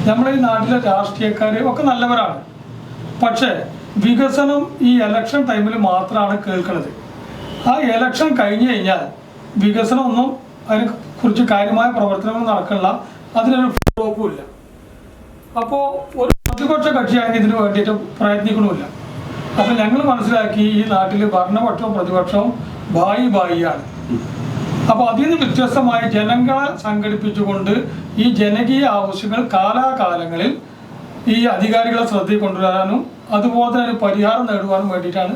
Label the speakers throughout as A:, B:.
A: നമ്മുടെ ഈ നാട്ടിലെ രാഷ്ട്രീയക്കാർ ഒക്കെ നല്ലവരാണ്. പക്ഷേ വികസനം ഈ ഇലക്ഷൻ ടൈമിൽ മാത്രമാണ് കേൾക്കുന്നത്. ആ ഇലക്ഷൻ കഴിഞ്ഞു കഴിഞ്ഞാൽ വികസനമൊന്നും അതിനെക്കുറിച്ച് കാര്യമായ പ്രവർത്തനങ്ങൾ നടക്കില്ല, അതിനൊരു ഫ്ലോപ്പുമില്ല. അപ്പോൾ ഒരു പ്രതിപക്ഷ കക്ഷിയാണെങ്കിൽ ഇതിന് വേണ്ടിയിട്ട് പ്രയത്നിക്കണമില്ല. അപ്പം ഞങ്ങൾ മനസ്സിലാക്കി ഈ നാട്ടിൽ ഭരണപക്ഷവും പ്രതിപക്ഷവും ബായിയാണ്. അപ്പോൾ അതിൽ നിന്ന് വ്യത്യസ്തമായി ജനങ്ങളെ സംഘടിപ്പിച്ചുകൊണ്ട് ഈ ജനകീയ ആവശ്യങ്ങൾ കാലാകാലങ്ങളിൽ ഈ അധികാരികളെ ശ്രദ്ധയിൽ കൊണ്ടുവരാനും അതുപോലെ തന്നെ പരിഹാരം നേടുവാനും വേണ്ടിയിട്ടാണ്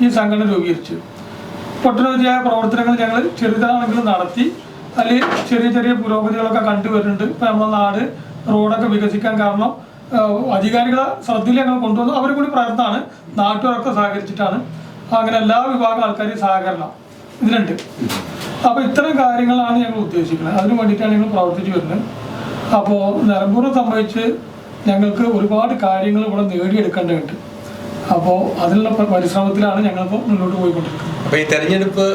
A: ഈ സംഘടന രൂപീകരിച്ചത്. ഒട്ടനവധിയായ പ്രവർത്തനങ്ങൾ ഞങ്ങൾ ചെറുതാണെങ്കിലും നടത്തി, അല്ലെങ്കിൽ ചെറിയ ചെറിയ പുരോഗതികളൊക്കെ കണ്ടുവരുന്നുണ്ട്. ഇപ്പം നമ്മുടെ നാട് റോഡൊക്കെ വികസിക്കാൻ കാരണം അധികാരികളെ ശ്രദ്ധയിൽ ഞങ്ങൾ കൊണ്ടുവന്നു. അവർ കൂടി പ്രയത്നമാണ്, നാട്ടുകാരൊക്കെ സഹകരിച്ചിട്ടാണ്. അങ്ങനെ എല്ലാ വിഭാഗം ആൾക്കാരെയും സഹകരണം ഇതിലുണ്ട്. അപ്പോൾ ഇത്തരം കാര്യങ്ങളാണ് ഞങ്ങൾ ഉദ്ദേശിക്കുന്നത്, അതിനു വേണ്ടിയിട്ടാണ് ഞങ്ങൾ പ്രവർത്തിച്ചു വരുന്നത്. അപ്പോൾ നിലമ്പൂരിനെ സംബന്ധിച്ച് ഞങ്ങൾക്ക് ഒരുപാട് കാര്യങ്ങൾ ഇവിടെ നേടിയെടുക്കേണ്ടതുണ്ട്. അപ്പോൾ അതിനുള്ള പരിശ്രമത്തിലാണ് ഞങ്ങളിപ്പോൾ മുന്നോട്ട് പോയിക്കൊണ്ടിരിക്കുന്നത്.
B: അപ്പോൾ ഈ തെരഞ്ഞെടുപ്പ്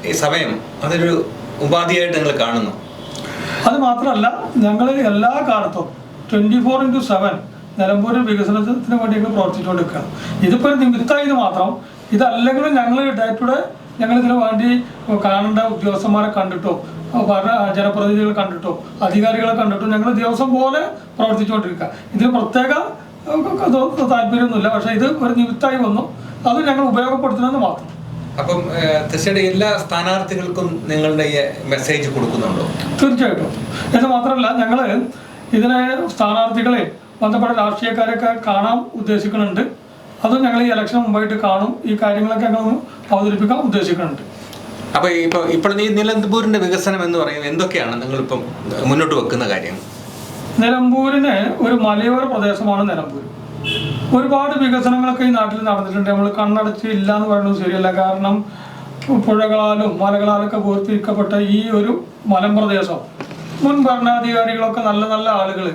B: ഈ സമയം അതൊരു ഉപാധിയായിട്ട് നിങ്ങൾ കാണുന്നു?
A: അത് മാത്രമല്ല, ഞങ്ങൾ എല്ലാ കാലത്തും 24/7 നിലമ്പൂർ വികസനത്തിന് വേണ്ടി ഞങ്ങൾ പ്രവർത്തിച്ചുകൊണ്ടിരിക്കുകയാണ്. ഇതിപ്പോൾ ഒരു നിമിത്തമായത് മാത്രം. ഇതല്ലെങ്കിലും ഞങ്ങൾ ഡേ ടു ഡേ ഞങ്ങളിതിനു വേണ്ടി കാണേണ്ട ഉദ്യോഗസ്ഥന്മാരെ കണ്ടിട്ടോ ജനപ്രതിനിധികളെ കണ്ടിട്ടോ അധികാരികളെ കണ്ടിട്ടോ ഞങ്ങൾ ദിവസം പോലെ പ്രവർത്തിച്ചുകൊണ്ടിരിക്കുക. ഇതിന് പ്രത്യേക താല്പര്യമൊന്നുമില്ല. പക്ഷേ ഇത് ഒരു നിമിത്തമായി വന്നു, അത് ഞങ്ങൾ ഉപയോഗപ്പെടുത്തുന്നത് മാത്രം.
B: അപ്പം തീർച്ചയായിട്ടും എല്ലാ സ്ഥാനാർത്ഥികൾക്കും നിങ്ങളുടെ ഈ മെസ്സേജ് കൊടുക്കുന്നുണ്ടോ?
A: തീർച്ചയായിട്ടും. ഇത് മാത്രമല്ല, ഞങ്ങൾ ഇതിനെ സ്ഥാനാർത്ഥികളെ ബന്ധപ്പെട്ട രാഷ്ട്രീയക്കാരൊക്കെ കാണാൻ ഉദ്ദേശിക്കുന്നുണ്ട്. അതും ഞങ്ങൾ ഈ ഇലക്ഷന് മുമ്പായിട്ട് കാണും. ഈ കാര്യങ്ങളൊക്കെ ഞങ്ങൾ അവതരിപ്പിക്കാൻ ഉദ്ദേശിക്കുന്നുണ്ട്.
B: അപ്പോൾ ഇപ്പോൾ ഈ നിലമ്പൂരിൻ്റെ വികസനം എന്ന് പറയുന്നത് എന്തൊക്കെയാണ് നിങ്ങളിപ്പം മുന്നോട്ട് വെക്കുന്ന കാര്യം?
A: നിലമ്പൂരിന് ഒരു മലയോര പ്രദേശമാണ് നിലമ്പൂർ. ഒരുപാട് വികസനങ്ങളൊക്കെ ഈ നാട്ടിൽ നടന്നിട്ടുണ്ട്. നമ്മൾ കണ്ണടച്ച് ഇല്ല എന്ന് പറയുന്നത് ശരിയല്ല. കാരണം പുഴകളാലും മലകളാലൊക്കെ വേർതിരിക്കപ്പെട്ട ഈ ഒരു മലമ്പ്രദേശം മുൻ ഭരണാധികാരികളൊക്കെ നല്ല നല്ല ആളുകൾ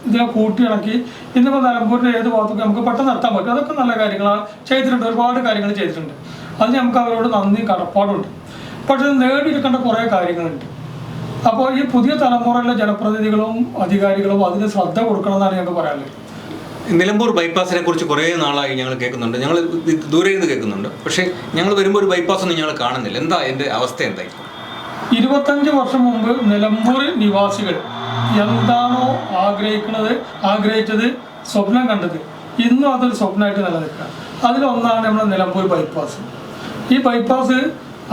A: ഇതിനെ കൂട്ടിയിണക്കി ഇന്നിപ്പോൾ നിലമ്പൂരിൻ്റെ ഏത് ഭാഗത്തൊക്കെ നമുക്ക് പെട്ടെന്ന് എത്താൻ പറ്റും. അതൊക്കെ നല്ല കാര്യങ്ങളാണ് ചെയ്തിട്ടുണ്ട്, ഒരുപാട് കാര്യങ്ങൾ ചെയ്തിട്ടുണ്ട്. അത് നമുക്ക് അവരോട് നന്ദി കടപ്പാടുണ്ട്. പക്ഷെ നേടിയെടുക്കേണ്ട കുറേ കാര്യങ്ങളുണ്ട്. അപ്പോൾ ഈ പുതിയ തലമുറയിലെ ജനപ്രതിനിധികളും അധികാരികളും അതിന് ശ്രദ്ധ കൊടുക്കണമെന്നാണ് ഞങ്ങൾക്ക് പറയാനുള്ളത്.
B: നിലമ്പൂർ ബൈപ്പാസിനെ കുറിച്ച് കുറേ നാളായി ഞങ്ങൾ കേൾക്കുന്നുണ്ട്, ഞങ്ങൾ ദൂരെ നിന്ന് കേൾക്കുന്നുണ്ട്. പക്ഷേ ഞങ്ങൾ വരുമ്പോൾ ഒരു ബൈപ്പാസ് ഒന്നും ഞങ്ങൾ കാണുന്നില്ല. എന്താ എൻ്റെ അവസ്ഥ എന്തായി?
A: 25 വർഷം മുമ്പ് നിലമ്പൂർ നിവാസികൾ എന്താണോ ആഗ്രഹിച്ചത്, സ്വപ്നം കണ്ടത്, ഇന്നും അതൊരു സ്വപ്നമായിട്ട് നിലനിൽക്കുക. അതിലൊന്നാണ് നമ്മുടെ നിലമ്പൂർ ബൈപ്പാസ്. ഈ ബൈപ്പാസ്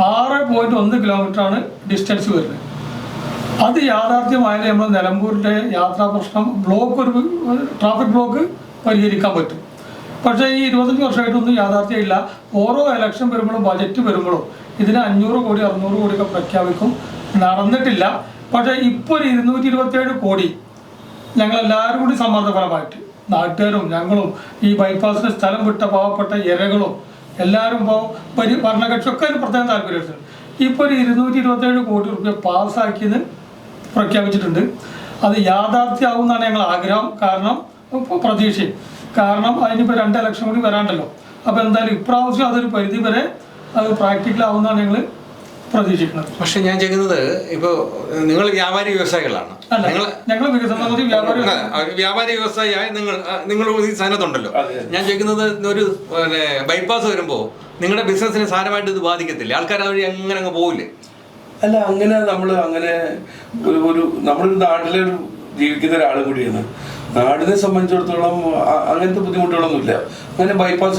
A: 6.1 കിലോമീറ്ററാണ് ഡിസ്റ്റൻസ് വരുന്നത്. അത് യാഥാർത്ഥ്യമായാലും നമ്മൾ നിലമ്പൂരിൻ്റെ യാത്രാ പ്രശ്നം ഒരു ട്രാഫിക് ബ്ലോക്ക് പരിഹരിക്കാൻ പറ്റും. പക്ഷേ ഈ 25 വർഷമായിട്ടൊന്നും യാഥാർത്ഥ്യമില്ല. ഓരോ ഇലക്ഷൻ വരുമ്പോഴും ബജറ്റ് വരുമ്പോഴും ഇതിന് 500 കോടി 600 കോടിയൊക്കെ പ്രഖ്യാപിക്കും, നടന്നിട്ടില്ല. പക്ഷേ ഇപ്പോൾ ഒരു 227 കോടി ഞങ്ങളെല്ലാവരും കൂടി സമ്മർദ്ദപരമായിട്ട് നാട്ടുകാരും ഞങ്ങളും ഈ ബൈപ്പാസിന് സ്ഥലം വിട്ട പാവപ്പെട്ട ഇരകളും എല്ലാവരും ഭരണകക്ഷിയൊക്കെ അതിന് പ്രത്യേകം താല്പര്യമുണ്ട്. ഇപ്പോൾ ഒരു 227 കോടി രൂപ പാസ്സാക്കിയെന്ന് പ്രഖ്യാപിച്ചിട്ടുണ്ട്. അത് യാഥാർത്ഥ്യമാവുമെന്നാണ് ഞങ്ങൾ ആഗ്രഹം, പ്രതീക്ഷയും. കാരണം അതിനിപ്പോൾ 2 ഇലക്ഷൻ കൂടി വരാണ്ടല്ലോ. അപ്പോൾ എന്തായാലും ഇപ്രാവശ്യം അതൊരു പരിധി വരെ അത് പ്രാക്ടിക്കലാവുമെന്നാണ് ഞങ്ങൾ പ്രതീക്ഷിക്കുന്നത്.
B: പക്ഷെ ഞാൻ ചെയ്യുന്നത് ഇപ്പോൾ നിങ്ങൾ വ്യാപാരി വ്യവസായികളാണ്,
A: ഞങ്ങൾ
B: വ്യാപാരി വ്യവസായിയായി നിങ്ങൾ ഈ സ്ഥാനത്തുണ്ടല്ലോ. ഞാൻ ചോദിക്കുന്നത് ഒരു ബൈപ്പാസ് വരുമ്പോൾ നിങ്ങളുടെ ബിസിനസ്സിന് സാരമായിട്ട് ഇത് ബാധിക്കത്തില്ല? ആൾക്കാർ അതുവഴി അങ്ങനെ അങ്ങ് പോകില്ലേ?
C: അല്ല, അങ്ങനെ നമ്മളൊരു നാട്ടിലെ ജീവിക്കുന്ന ഒരാൾ കൂടിയാണ്. നാടിനെ സംബന്ധിച്ചിടത്തോളം അങ്ങനത്തെ ബുദ്ധിമുട്ടുകളൊന്നുമില്ല. അങ്ങനെ ബൈപ്പാസ്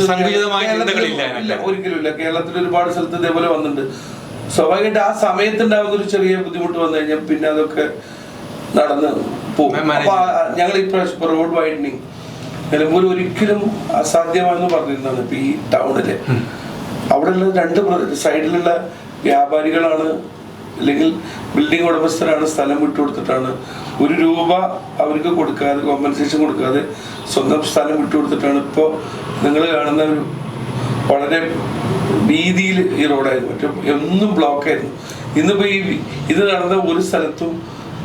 C: ഒരിക്കലും ഇല്ല. കേരളത്തിൽ ഒരുപാട് സ്ഥലത്ത് ഇതേപോലെ വന്നിട്ടുണ്ട്. സ്വാഭാവികമായിട്ട് ആ സമയത്തുണ്ടാകുന്ന ഒരു ചെറിയ ബുദ്ധിമുട്ട് വന്നു കഴിഞ്ഞാൽ പിന്നെ അതൊക്കെ നടന്ന് പോകും. അപ്പൊ ഞങ്ങൾ ഇപ്രാവശ്യം റോഡ് വൈഡനിങ് നിലമ്പൂർ ഒരിക്കലും അസാധ്യമാണെന്ന് പറഞ്ഞിരുന്നതാണ്. ഇപ്പൊ ഈ ടൗണില് അവിടെയുള്ള 2 സൈഡിലുള്ള വ്യാപാരികളാണ് അല്ലെങ്കിൽ ബിൽഡിംഗ് ഉടമസ്ഥരാണ് സ്ഥലം വിട്ടുകൊടുത്തിട്ടാണ് 1 രൂപ അവർക്ക് കൊടുക്കാതെ, കോമ്പൻസേഷൻ കൊടുക്കാതെ സ്വന്തം സ്ഥലം വിട്ടുകൊടുത്തിട്ടാണ് ഇപ്പോൾ നിങ്ങൾ കാണുന്ന ഒരു വളരെ വീതിയിൽ ഈ റോഡായിരുന്നു. മറ്റും എന്നും ബ്ലോക്കായിരുന്നു. ഇന്നിപ്പോൾ ഇത് നടന്ന ഒരു സ്ഥലത്തും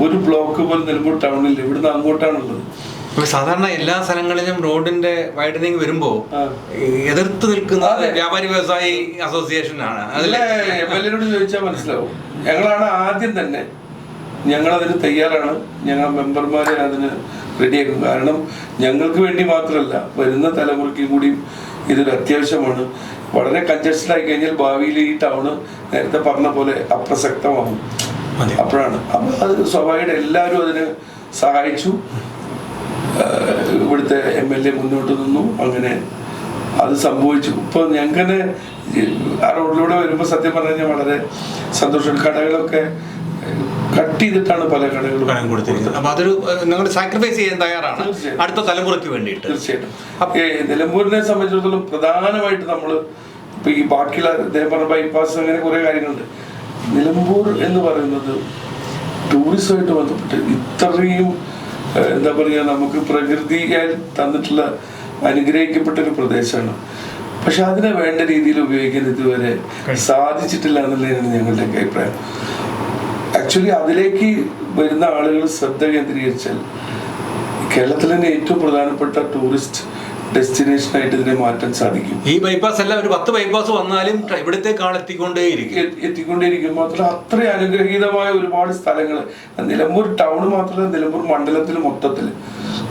C: ഒരു ബ്ലോക്ക് പോലും നിലമ്പൂർ ടൗണിൽ ഇവിടുന്ന് അങ്ങോട്ടാണുള്ളത്.
B: സാധാരണ എല്ലാ സ്ഥലങ്ങളിലും റോഡിന്റെ വൈഡനിങ് വരുമ്പോ എതിർത്ത് നിൽക്കുന്ന വ്യാപാരി വ്യവസായി അസോസിയേഷനാണ്.
C: എംഎൽഎയോട് ചോദിച്ചാൽ മനസ്സിലാവും. ഞങ്ങളാണ് ആദ്യം തന്നെ, ഞങ്ങളതിന് തയ്യാറാണ്. ഞങ്ങൾ മെമ്പർമാരെ അതിന് റെഡിയാക്കും. കാരണം ഞങ്ങൾക്ക് വേണ്ടി മാത്രമല്ല, വരുന്ന തലമുറയ്ക്കും കൂടി ഇതൊരു അത്യാവശ്യമാണ്. വളരെ കൺജസ്റ്റഡ് ആയി കഴിഞ്ഞാൽ ഭാവിയിൽ ഈ ടൗണ് നേരത്തെ പറഞ്ഞ പോലെ അപ്രസക്തമാകും. അപ്പോഴാണ് അത് സ്വാഭാവികമായിട്ട് എല്ലാവരും അതിന് സഹായിച്ചു. ഇവിടുത്തെ MLA മുന്നോട്ട് നിന്നു. അങ്ങനെ അത് സംഭവിച്ചു. ഇപ്പോൾ ഞങ്ങൾക്ക് തന്നെ ആ റോഡിലൂടെ വരുമ്പോൾ സത്യം പറഞ്ഞു കഴിഞ്ഞാൽ വളരെ സന്തോഷം. കടകളൊക്കെ കട്ട് ചെയ്തിട്ടാണ് പല കടകളും കൊടുത്തിരിക്കുന്നത്.
B: അപ്പൊ അതൊരു നിങ്ങൾ സാക്രിഫൈസ് ചെയ്യാൻ തയ്യാറാണ് അടുത്ത തലമുറയ്ക്ക് വേണ്ടിയിട്ട്.
C: തീർച്ചയായിട്ടും. നിലമ്പൂരിനെ സംബന്ധിച്ചിടത്തോളം പ്രധാനമായിട്ട് നമ്മൾ ഇപ്പൊ ഈ ബാക്കിയുള്ള ദേവപുരം ബൈപ്പാസ് അങ്ങനെ കുറെ കാര്യങ്ങളുണ്ട്. നിലമ്പൂർ എന്ന് പറയുന്നത് ടൂറിസമായിട്ട് ബന്ധപ്പെട്ട് ഇത്രയും എന്താ പറയുക, നമുക്ക് പ്രകൃതിയാൽ തന്നിട്ടുള്ള അനുഗ്രഹിക്കപ്പെട്ട ഒരു പ്രദേശമാണ്. പക്ഷെ അതിനെ വേണ്ട രീതിയിൽ ഉപയോഗിക്കാൻ ഇതുവരെ സാധിച്ചിട്ടില്ല എന്നുള്ളതാണ് ഞങ്ങളുടെ അഭിപ്രായം. ആക്ച്വലി അതിലേക്ക് വരുന്ന ആളുകൾ ശ്രദ്ധ കേന്ദ്രീകരിച്ചാൽ കേരളത്തിലെ തന്നെ ഏറ്റവും പ്രധാനപ്പെട്ട ടൂറിസ്റ്റ് ഡെസ്റ്റിനേഷൻ ആയിട്ട് ഇതിനെ മാറ്റാൻ സാധിക്കും.
B: ഈ ബൈപ്പാസ് അല്ല, ഒരു 10 ബൈപ്പാസ് വന്നാലും ഇവിടത്തേക്ക്
C: എത്തിക്കൊണ്ടേയിരിക്കും. മാത്രമല്ല അത്രയും അനുഗ്രഹീതമായ ഒരുപാട് സ്ഥലങ്ങൾ നിലമ്പൂർ ടൗൺ മാത്രമല്ല, നിലമ്പൂർ മണ്ഡലത്തിൽ മൊത്തത്തിൽ,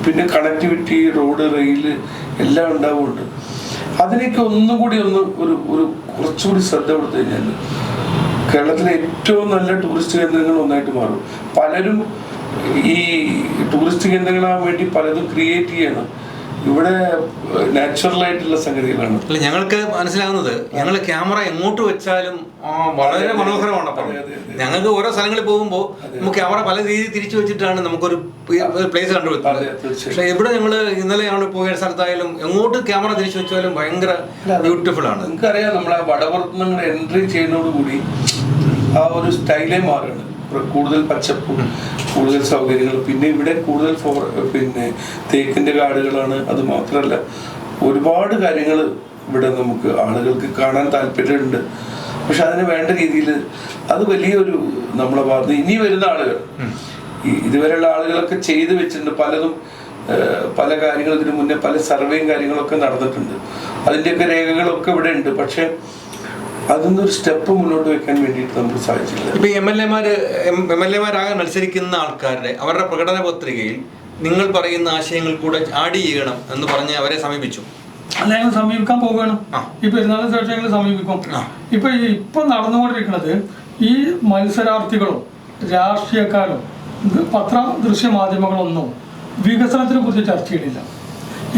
C: പിന്നെ കണക്ടിവിറ്റി, റോഡ്, റെയില് എല്ലാം ഉണ്ടാവുന്നുണ്ട്. അതിനൊക്കെ ഒന്നും കൂടി ഒരു കുറച്ചുകൂടി ശ്രദ്ധ കൊടുത്തു കഴിഞ്ഞാൽ കേരളത്തിലെ ഏറ്റവും നല്ല ടൂറിസ്റ്റ് കേന്ദ്രങ്ങൾ ഒന്നായിട്ട് മാറും. പലരും ഈ ടൂറിസ്റ്റ് കേന്ദ്രങ്ങളാകാൻ വേണ്ടി പലതും ക്രിയേറ്റ് ചെയ്യണം. ഇവിടെ നാച്ചുറൽ ആയിട്ടുള്ള സംഗതികളാണ്.
B: അല്ല, ഞങ്ങൾക്ക് മനസ്സിലാകുന്നത് ഞങ്ങൾ ക്യാമറ എങ്ങോട്ട് വെച്ചാലും വളരെ മനോഹരമാണ്. ഞങ്ങൾക്ക് ഓരോ സ്ഥലങ്ങളിൽ പോകുമ്പോൾ നമുക്ക് ക്യാമറ പല രീതിയിൽ തിരിച്ചു വെച്ചിട്ടാണ് നമുക്കൊരു പ്ലേസ് കണ്ടുവെക്കുന്നത്. പക്ഷെ ഇവിടെ ഞങ്ങൾ ഇന്നലെ ഞങ്ങൾ പോയ സ്ഥലത്തായാലും എങ്ങോട്ട് ക്യാമറ തിരിച്ചു വെച്ചാലും ഭയങ്കര ബ്യൂട്ടിഫുൾ ആണ്.
C: നിങ്ങൾക്കറിയാം, നമ്മളെ വടപുറത്ത് നിങ്ങൾ എൻട്രി ചെയ്യുന്നതോടുകൂടി ആ ഒരു സ്റ്റൈലേ മാറുകയാണ്. കൂടുതൽ പച്ചപ്പും കൂടുതൽ സൗകര്യങ്ങൾ. പിന്നെ ഇവിടെ കൂടുതൽ പിന്നെ തേക്കിന്റെ കാടുകളാണ്. അത് മാത്രമല്ല ഒരുപാട് കാര്യങ്ങൾ ഇവിടെ നമുക്ക് ആളുകൾക്ക് കാണാൻ താല്പര്യമുണ്ട്. പക്ഷെ അതിന് വേണ്ട രീതിയിൽ അത് വലിയൊരു നമ്മളെ ഭാഗത്ത് ഇനി വരുന്ന ആളുകൾ, ഇതുവരെയുള്ള ആളുകളൊക്കെ ചെയ്തു വെച്ചിട്ടുണ്ട്. പലതും പല കാര്യങ്ങൾ ഇതിനു മുന്നേ പല സർവേയും കാര്യങ്ങളൊക്കെ നടന്നിട്ടുണ്ട്. അതിൻ്റെയൊക്കെ രേഖകളൊക്കെ ഇവിടെ ഉണ്ട്. പക്ഷെ അതൊന്നൊരു സ്റ്റെപ്പ് മുന്നോട്ട് വെക്കാൻ വേണ്ടിയിട്ട് നമുക്ക് സാധിച്ചില്ല.
B: ഇപ്പൊ MLA-മാരാകാൻ മത്സരിക്കുന്ന ആൾക്കാരുടെ അവരുടെ പ്രകടന പത്രികയിൽ നിങ്ങൾ പറയുന്ന ആശയങ്ങൾ കൂടെ ആഡ് ചെയ്യണം എന്ന് പറഞ്ഞ് അവരെ സമീപിച്ചു.
A: അല്ല, ഞങ്ങൾ സമീപിക്കാൻ പോവുകയാണ്. ഈ പെരുന്നാളിന് ശേഷം ഞങ്ങൾ സമീപിക്കും. ഇപ്പൊ നടന്നുകൊണ്ടിരിക്കുന്നത് ഈ മത്സരാർത്ഥികളും രാഷ്ട്രീയക്കാരും പത്ര ദൃശ്യമാധ്യമങ്ങളൊന്നും വികസനത്തിനെ കുറിച്ച് ചർച്ച ചെയ്യണില്ല.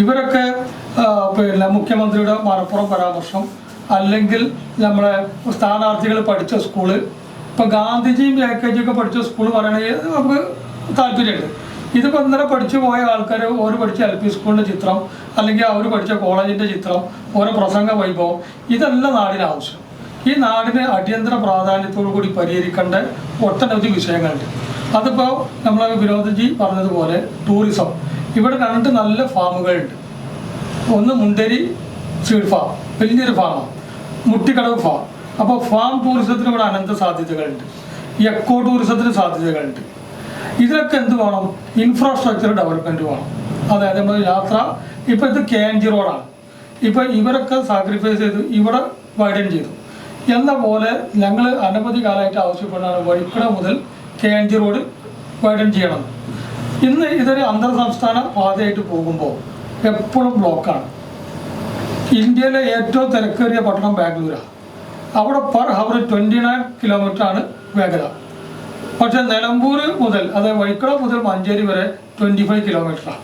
A: ഇവരൊക്കെ പിന്നെ മുഖ്യമന്ത്രിയുടെ മലപ്പുറം പരാമർശം, അല്ലെങ്കിൽ നമ്മളെ സ്ഥാനാർത്ഥികൾ പഠിച്ച സ്കൂള്, ഇപ്പം ഗാന്ധിജിയും AKG ഒക്കെ പഠിച്ച സ്കൂൾ പറയണമെങ്കിൽ നമുക്ക് താല്പര്യമുണ്ട്. ഇതിപ്പോൾ ഇന്നലെ പഠിച്ചു പോയ ആൾക്കാർ ഓരോ പഠിച്ച LP സ്കൂളിൻ്റെ ചിത്രം, അല്ലെങ്കിൽ അവർ പഠിച്ച കോളേജിൻ്റെ ചിത്രം, ഓരോ പ്രസംഗ വൈഭവം, ഇതല്ല നാടിന് ആവശ്യം. ഈ നാടിന് അടിയന്തര പ്രാധാന്യത്തോടു കൂടി പരിഹരിക്കേണ്ട ഒട്ടനവധി വിഷയങ്ങളുണ്ട്. അതിപ്പോൾ നമ്മളെ വിനോദജി പറഞ്ഞതുപോലെ ടൂറിസം. ഇവിടെ 2 നല്ല ഫാമുകളുണ്ട്. ഒന്ന് മുണ്ടേരി സീഡ് ഫാം, വലിയൊരു ഫാമാണ്. മുട്ടിക്കടവ് ഫാം. അപ്പോൾ ഫാം ടൂറിസത്തിന് ഇവിടെ അനന്ത സാധ്യതകളുണ്ട്. എക്കോ ടൂറിസത്തിന് സാധ്യതകളുണ്ട്. ഇതിലൊക്കെ എന്ത് വേണം? ഇൻഫ്രാസ്ട്രക്ചർ ഡെവലപ്മെൻറ്റ് വേണം. അതായത് നമ്മൾ യാത്ര, ഇപ്പോൾ ഇത് KNG റോഡാണ്. ഇപ്പോൾ ഇവരൊക്കെ സാക്രിഫൈസ് ചെയ്ത് ഇവിടെ വൈഡൻ ചെയ്തു എന്ന പോലെ ഞങ്ങൾ അനവധി കാലമായിട്ട് ആവശ്യപ്പെടുന്നതാണ് വഴിക്കട മുതൽ KNG റോഡ് വൈഡൻ ചെയ്യണം. ഇന്ന് ഇതൊരു അന്തർ സംസ്ഥാന പാതയായിട്ട് പോകുമ്പോൾ എപ്പോഴും ബ്ലോക്കാണ്. ഇന്ത്യയിലെ ഏറ്റവും തിരക്കേറിയ പട്ടണം ബാംഗ്ലൂരാണ്. അവിടെ പെർ ഹവർ 29 കിലോമീറ്ററാണ് വേഗത. പക്ഷെ നിലമ്പൂർ മുതൽ, അതായത് വഴിക്കട മുതൽ മഞ്ചേരി വരെ 25 കിലോമീറ്ററാണ്.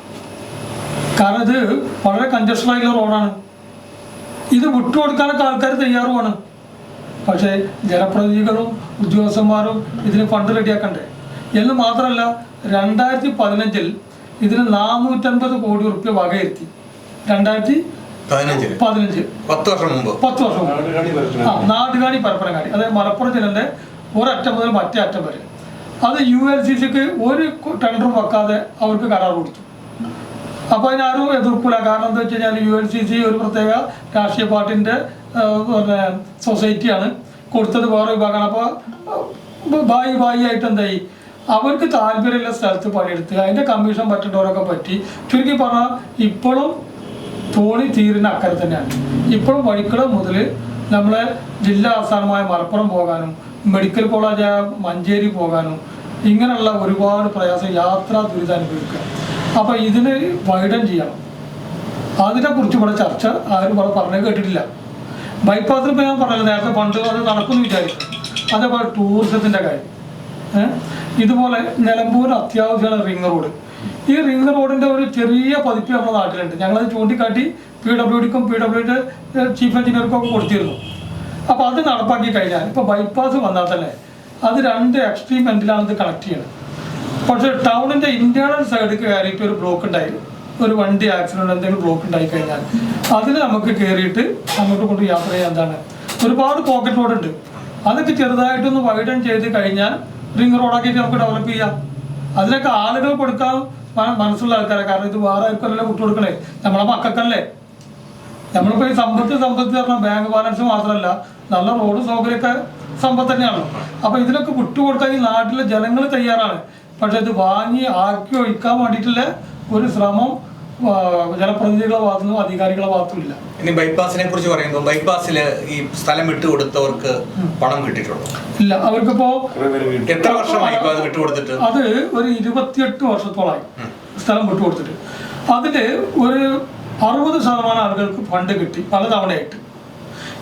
A: കാരണം ഇത് വളരെ കൺജസ്റ്റഡ് ആയിട്ടുള്ള റോഡാണ്. ഇത് വിട്ടുകൊടുക്കാനൊക്കെ ആൾക്കാർ തയ്യാറുമാണ്. പക്ഷേ ജനപ്രതിനിധികളും ഉദ്യോഗസ്ഥന്മാരും ഇതിന് ഫണ്ട് റെഡിയാക്കണ്ടേ എന്ന് മാത്രമല്ല, 2015 ഇതിന് 450 കോടി റുപ്യ വകയിരുത്തി. 2015 10 വർഷം മുമ്പ് നാടുകാണി പരപ്പനങ്ങാടി, അതായത് മലപ്പുറം ജില്ലയുടെ ഒരറ്റം മുതൽ മറ്റേ അറ്റം വരെ. അത് ULCCക്ക് ഒരു ടെൻഡറും വെക്കാതെ അവർക്ക് കരാർ കൊടുത്തു. അപ്പോൾ അതിനാരും എതിർക്കില്ല. കാരണം എന്താ വെച്ച് കഴിഞ്ഞാൽ ULCC ഒരു പ്രത്യേക രാഷ്ട്രീയ പാർട്ടിൻ്റെ പിന്നെ സൊസൈറ്റിയാണ്, കൊടുത്തത് വേറെ വിഭാഗമാണ്. അപ്പോൾ ബായി ആയിട്ട് എന്തായി, അവർക്ക് താല്പര്യമുള്ള സ്ഥലത്ത് പണിയെടുത്ത് അതിൻ്റെ കമ്മീഷൻ പറ്റേണ്ടവരൊക്കെ പറ്റി. ചുരുക്കി പറഞ്ഞാൽ ഇപ്പോഴും തോണി തീരുന്ന അക്കരെ തന്നെയാണ്. ഇപ്പോഴും വഴിക്കട മുതൽ നമ്മളെ ജില്ലാ ആസ്ഥാനമായ മലപ്പുറം പോകാനും മെഡിക്കൽ കോളേജായ മഞ്ചേരി പോകാനും ഇങ്ങനെയുള്ള ഒരുപാട് പ്രയാസം, യാത്രാ ദുരിതം അനുഭവിക്കുക. അപ്പോൾ ഇതിന് വൈഡൻ ചെയ്യണം. അതിനെക്കുറിച്ച് ഇവിടെ ചർച്ച ആരും ഇവിടെ പറഞ്ഞത് കേട്ടിട്ടില്ല. ബൈപ്പാസിൽ ഇപ്പോൾ ഞാൻ പറഞ്ഞല്ലോ നേരത്തെ പണ്ട് അത് നടക്കുമെന്ന് വിചാരിക്കും. അതേപോലെ ടൂറിസത്തിൻ്റെ കാര്യം, ഇതുപോലെ നിലമ്പൂർ അത്യാവശ്യമാണ് റിംഗ് റോഡ്. ഈ റിംഗ് റോഡിൻ്റെ ഒരു ചെറിയ പതിപ്പ് നമ്മുടെ നാട്ടിലുണ്ട്. ഞങ്ങളത് ചൂണ്ടിക്കാട്ടി PWDക്കും PWD ചീഫ് എഞ്ചിനീയർക്കും ഒക്കെ കൊടുത്തിരുന്നു. അപ്പോൾ അത് നടപ്പാക്കി കഴിഞ്ഞാൽ ഇപ്പോൾ ബൈപ്പാസ് വന്നാൽ തന്നെ അത് 2 എക്സ്ട്രീം എൻഡിലാണ് ഇത് കണക്ട് ചെയ്യുന്നത്. പക്ഷേ ടൗണിൻ്റെ ഇൻറ്റേർണൽ സൈഡിൽ കയറിയിട്ട് ഒരു ബ്ലോക്ക് ഉണ്ടായി, ഒരു വണ്ടി ആക്സിഡൻറ്റ് എന്തെങ്കിലും ബ്ലോക്ക് ഉണ്ടായി കഴിഞ്ഞാൽ അതിന് നമുക്ക് കയറിയിട്ട് അങ്ങോട്ട് കൊണ്ട് യാത്ര ചെയ്യാൻ എന്താണ് ഒരുപാട് പോക്കറ്റ് റോഡുണ്ട്. അതൊക്കെ ചെറുതായിട്ടൊന്ന് വൈഡൻ ചെയ്ത് കഴിഞ്ഞാൽ റിംഗ് റോഡാക്കിയിട്ട് നമുക്ക് ഡെവലപ്പ് ചെയ്യാം. അതിനൊക്കെ ആളുകൾ കൊടുക്കാൻ മനസ്സുള്ള ആൾക്കാരെ, കാരണം ഇത് വേറെ ആർക്കല്ലേ വിട്ടു കൊടുക്കണേ, നമ്മളെ മക്കൾക്കല്ലേ. നമ്മളിപ്പോൾ ഈ സമ്പത്ത് പറഞ്ഞാൽ ബാങ്ക് ബാലൻസ് മാത്രമല്ല, നല്ല റോഡ് സൗകര്യമൊക്കെ സമ്പത്ത് തന്നെയാണല്ലോ. അപ്പോൾ ഇതിനൊക്കെ വിട്ടുകൊടുക്കാൻ ഈ നാട്ടിലെ ജനങ്ങൾ തയ്യാറാണ്. പക്ഷെ ഇത് വാങ്ങി ആക്കി ഒഴിക്കാൻ വേണ്ടിയിട്ടുള്ള ഒരു ശ്രമം ജനപ്രതിനിധികളുടെ ഭാഗത്തുനിന്നും അധികാരികളുടെ ഭാഗത്തും ഇല്ല.
B: ഇനി ബൈപ്പാസിനെ കുറിച്ച് പറയുമ്പോൾ ബൈപ്പാസിൽ ഈ സ്ഥലം വിട്ടുകൊടുത്തവർക്ക് പണം കിട്ടിയിട്ടുണ്ടോ?
A: ഇല്ല, അവർക്കിപ്പോ
B: എത്ര വർഷമായി അത് വിട്ടുകൊടുത്തിട്ട്?
A: അത് ഒരു 28 വർഷത്തോളമായി സ്ഥലം വിട്ടുകൊടുത്തിട്ട്. അതില് ഒരു 60% ആളുകൾക്ക് ഫണ്ട് കിട്ടി പല തവണയായിട്ട്.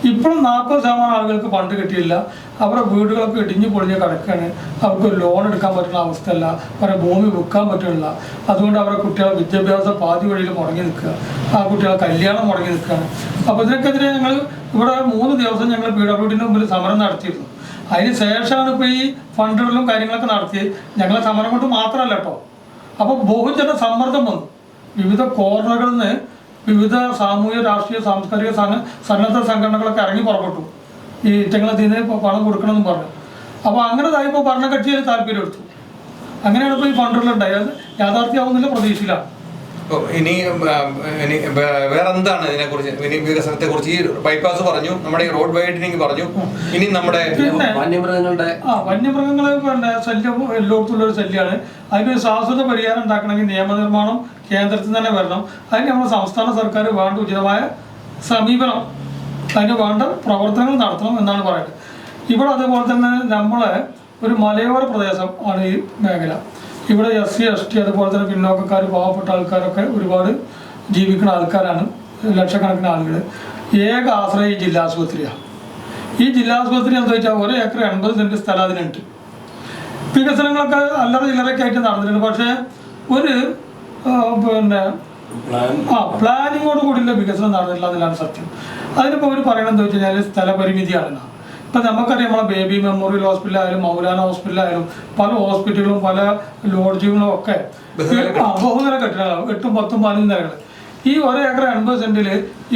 A: ഇപ്പോഴും 40% ആളുകൾക്ക് ഫണ്ട് കിട്ടിയില്ല. അവരുടെ വീടുകളൊക്കെ ഇടിഞ്ഞു പൊളിഞ്ഞ് കിടക്കുകയാണ്. അവർക്ക് ലോൺ എടുക്കാൻ പറ്റുന്ന അവസ്ഥയല്ല, അവരുടെ ഭൂമി വിൽക്കാൻ പറ്റുന്നില്ല. അതുകൊണ്ട് അവരുടെ കുട്ടികളെ വിദ്യാഭ്യാസം പാതി വഴിയിൽ മുടങ്ങി നിൽക്കുക, ആ കുട്ടികളെ കല്യാണം മുടങ്ങി നിൽക്കുകയാണ്. അപ്പോൾ ഇതിനൊക്കെതിരെ ഞങ്ങൾ ഇവിടെ 3 ദിവസം ഞങ്ങൾ PWDന്റെ മുമ്പിൽ സമരം നടത്തിയിരുന്നു. അതിന് ശേഷമാണ് ഇപ്പോൾ ഈ ഫണ്ടുകളിലും കാര്യങ്ങളൊക്കെ നടത്തിയത്. ഞങ്ങളെ സമരം കൊണ്ട് മാത്രമല്ല കേട്ടോ. അപ്പോൾ ബഹുജന സമ്മർദ്ദം വന്നു. വിവിധ കോർണറുകളിൽ നിന്ന് വിവിധ സാമൂഹ്യ രാഷ്ട്രീയ സാംസ്കാരിക സന്നദ്ധ സംഘടനകളൊക്കെ ഇറങ്ങി പുറപ്പെട്ടു. ഈ ഇറ്റങ്ങളതിന് പണം കൊടുക്കണമെന്ന് പറഞ്ഞു. അപ്പോൾ അങ്ങനെ ഇതായപ്പോൾ ഭരണകക്ഷിയിൽ താല്പര്യം എടുത്തു. അങ്ങനെയാണ് ഇപ്പോൾ ഈ ഫണ്ടുകളുണ്ടായത്. യാഥാർത്ഥ്യമാവുന്നില്ല, പ്രതീക്ഷയിലാണ്.
B: ഇനി വേറെന്താണ് ഇതിനെക്കുറിച്ച്, ഇനി വികസനത്തെ കുറിച്ച്? ഈ ബൈപ്പാസ് പറഞ്ഞു, നമ്മുടെ ഈ റോഡ് വൈഡനിങ് പറഞ്ഞു. ഇനി നമ്മുടെ
C: വന്യമൃഗങ്ങളെ
A: പിന്നെ ശല്യം എല്ലായിടത്തുള്ള ഒരു ശല്യമാണ്. അതിനൊരു ശാശ്വത പരിഹാരം ഉണ്ടാക്കണമെങ്കിൽ നിയമനിർമ്മാണം കേന്ദ്രത്തിൽ തന്നെ വരണം. അതിന് നമ്മുടെ സംസ്ഥാന സർക്കാർ വേണ്ട ഉചിതമായ സമീപനം, അതിന് വേണ്ട പ്രവർത്തനങ്ങൾ നടത്തണം എന്നാണ് പറയുന്നത്. ഇവിടെ അതേപോലെ തന്നെ നമ്മളെ ഒരു മലയോര പ്രദേശം ആണ് ഈ മേഖല. ഇവിടെ SC ST അതുപോലെ തന്നെ പിന്നോക്കക്കാർ, പാവപ്പെട്ട ആൾക്കാരൊക്കെ ഒരുപാട് ജീവിക്കുന്ന ആൾക്കാരാണ്, ലക്ഷക്കണക്കിന് ആളുകൾ. ഏക ആശ്രയം ഈ ജില്ലാശുപത്രിയാണ്. ഈ ജില്ലാശുപത്രി എന്താ വെച്ചാൽ 1 ഏക്കർ 80 സെൻറ്റ് സ്ഥലം അതിനുണ്ട്. വികസനങ്ങളൊക്കെ അല്ലറ ചില്ലറൊക്കെ ആയിട്ട് നടന്നിട്ടുണ്ട്. പക്ഷേ ഒരു പിന്നെ പ്ലാനിങ്ങോട് കൂടിയുള്ള വികസനം നടന്നില്ല, അതിലാണ് സത്യം. അതിനിപ്പോൾ അവർ പറയണത് എന്താ വെച്ച് കഴിഞ്ഞാൽ സ്ഥലപരിമിതിയാണ്. ഇപ്പം നമുക്കറിയാം, നമ്മളെ ബേബി മെമ്മോറിയൽ ഹോസ്പിറ്റലായാലും മൗലാന ഹോസ്പിറ്റലായാലും പല ഹോസ്പിറ്റലുകളും പല ലോഡ്ജുകളും ഒക്കെ ബഹുനില കെട്ടിടങ്ങളാണ്, 8ഉം 10ഉം 15 നിലകൾ. ഈ 1 ഏക്കർ 80 സെൻറ്റിൽ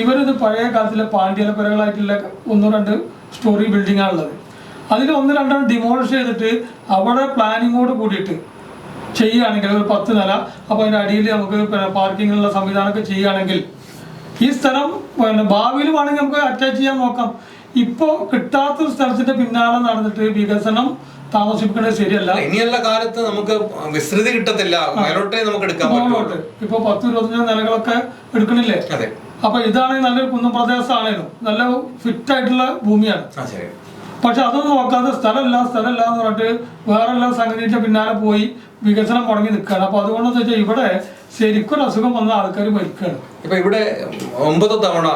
A: ഇവരിത് പഴയ കാലത്തിലെ പാണ്ഡ്യലപ്പുരകളായിട്ടുള്ള 1-2 സ്റ്റോറി ബിൽഡിങ്ങാണുള്ളത്. അതിൽ 1-2 ഡിമോളിഷ് ചെയ്തിട്ട് അവിടെ പ്ലാനിങ്ങോട് കൂടിയിട്ട് ചെയ്യുകയാണെങ്കിൽ ഒരു 10 നില, അപ്പോൾ അതിൻ്റെ അടിയിൽ നമുക്ക് പിന്നെ പാർക്കിങ്ങിനുള്ള സംവിധാനമൊക്കെ ചെയ്യുകയാണെങ്കിൽ ഈ സ്ഥലം പിന്നെ ഭാവിയിൽ വേണമെങ്കിൽ നമുക്ക് അറ്റാച്ച് ചെയ്യാൻ നോക്കാം. ഇപ്പോൾ കിട്ടാത്തൊരു സ്ഥലത്തിന്റെ പിന്നാലെ നടന്നിട്ട് വികസനം താമസിപ്പിക്കേണ്ടത് ശരിയല്ല.
B: ഇനിയുള്ള കാലത്ത് നമുക്ക് വിസ്തൃതി കിട്ടത്തില്ല, നമുക്ക് എടുക്കാൻ
A: ഇപ്പൊ 10-25 നിലകളൊക്കെ എടുക്കണില്ലേ? അപ്പൊ ഇതാണെങ്കിൽ നല്ലൊരു കുന്നം പ്രദേശമാണേലും നല്ല ഫിറ്റ് ആയിട്ടുള്ള ഭൂമിയാണ്. പക്ഷെ അതൊന്നും നോക്കാതെ സ്ഥലമില്ല എന്ന് പറഞ്ഞിട്ട് വേറെല്ലാം സംഗതിന്റെ പിന്നാലെ പോയി വികസനം മുടങ്ങി നിൽക്കുകയാണ്. അപ്പൊ അതുകൊണ്ടെന്ന് വെച്ചാൽ ഇവിടെ ശരിക്കും അസുഖം വന്ന ആൾക്കാർ മരിക്കുകയാണ്.
B: ഇപ്പൊ ഇവിടെ 9 തവണ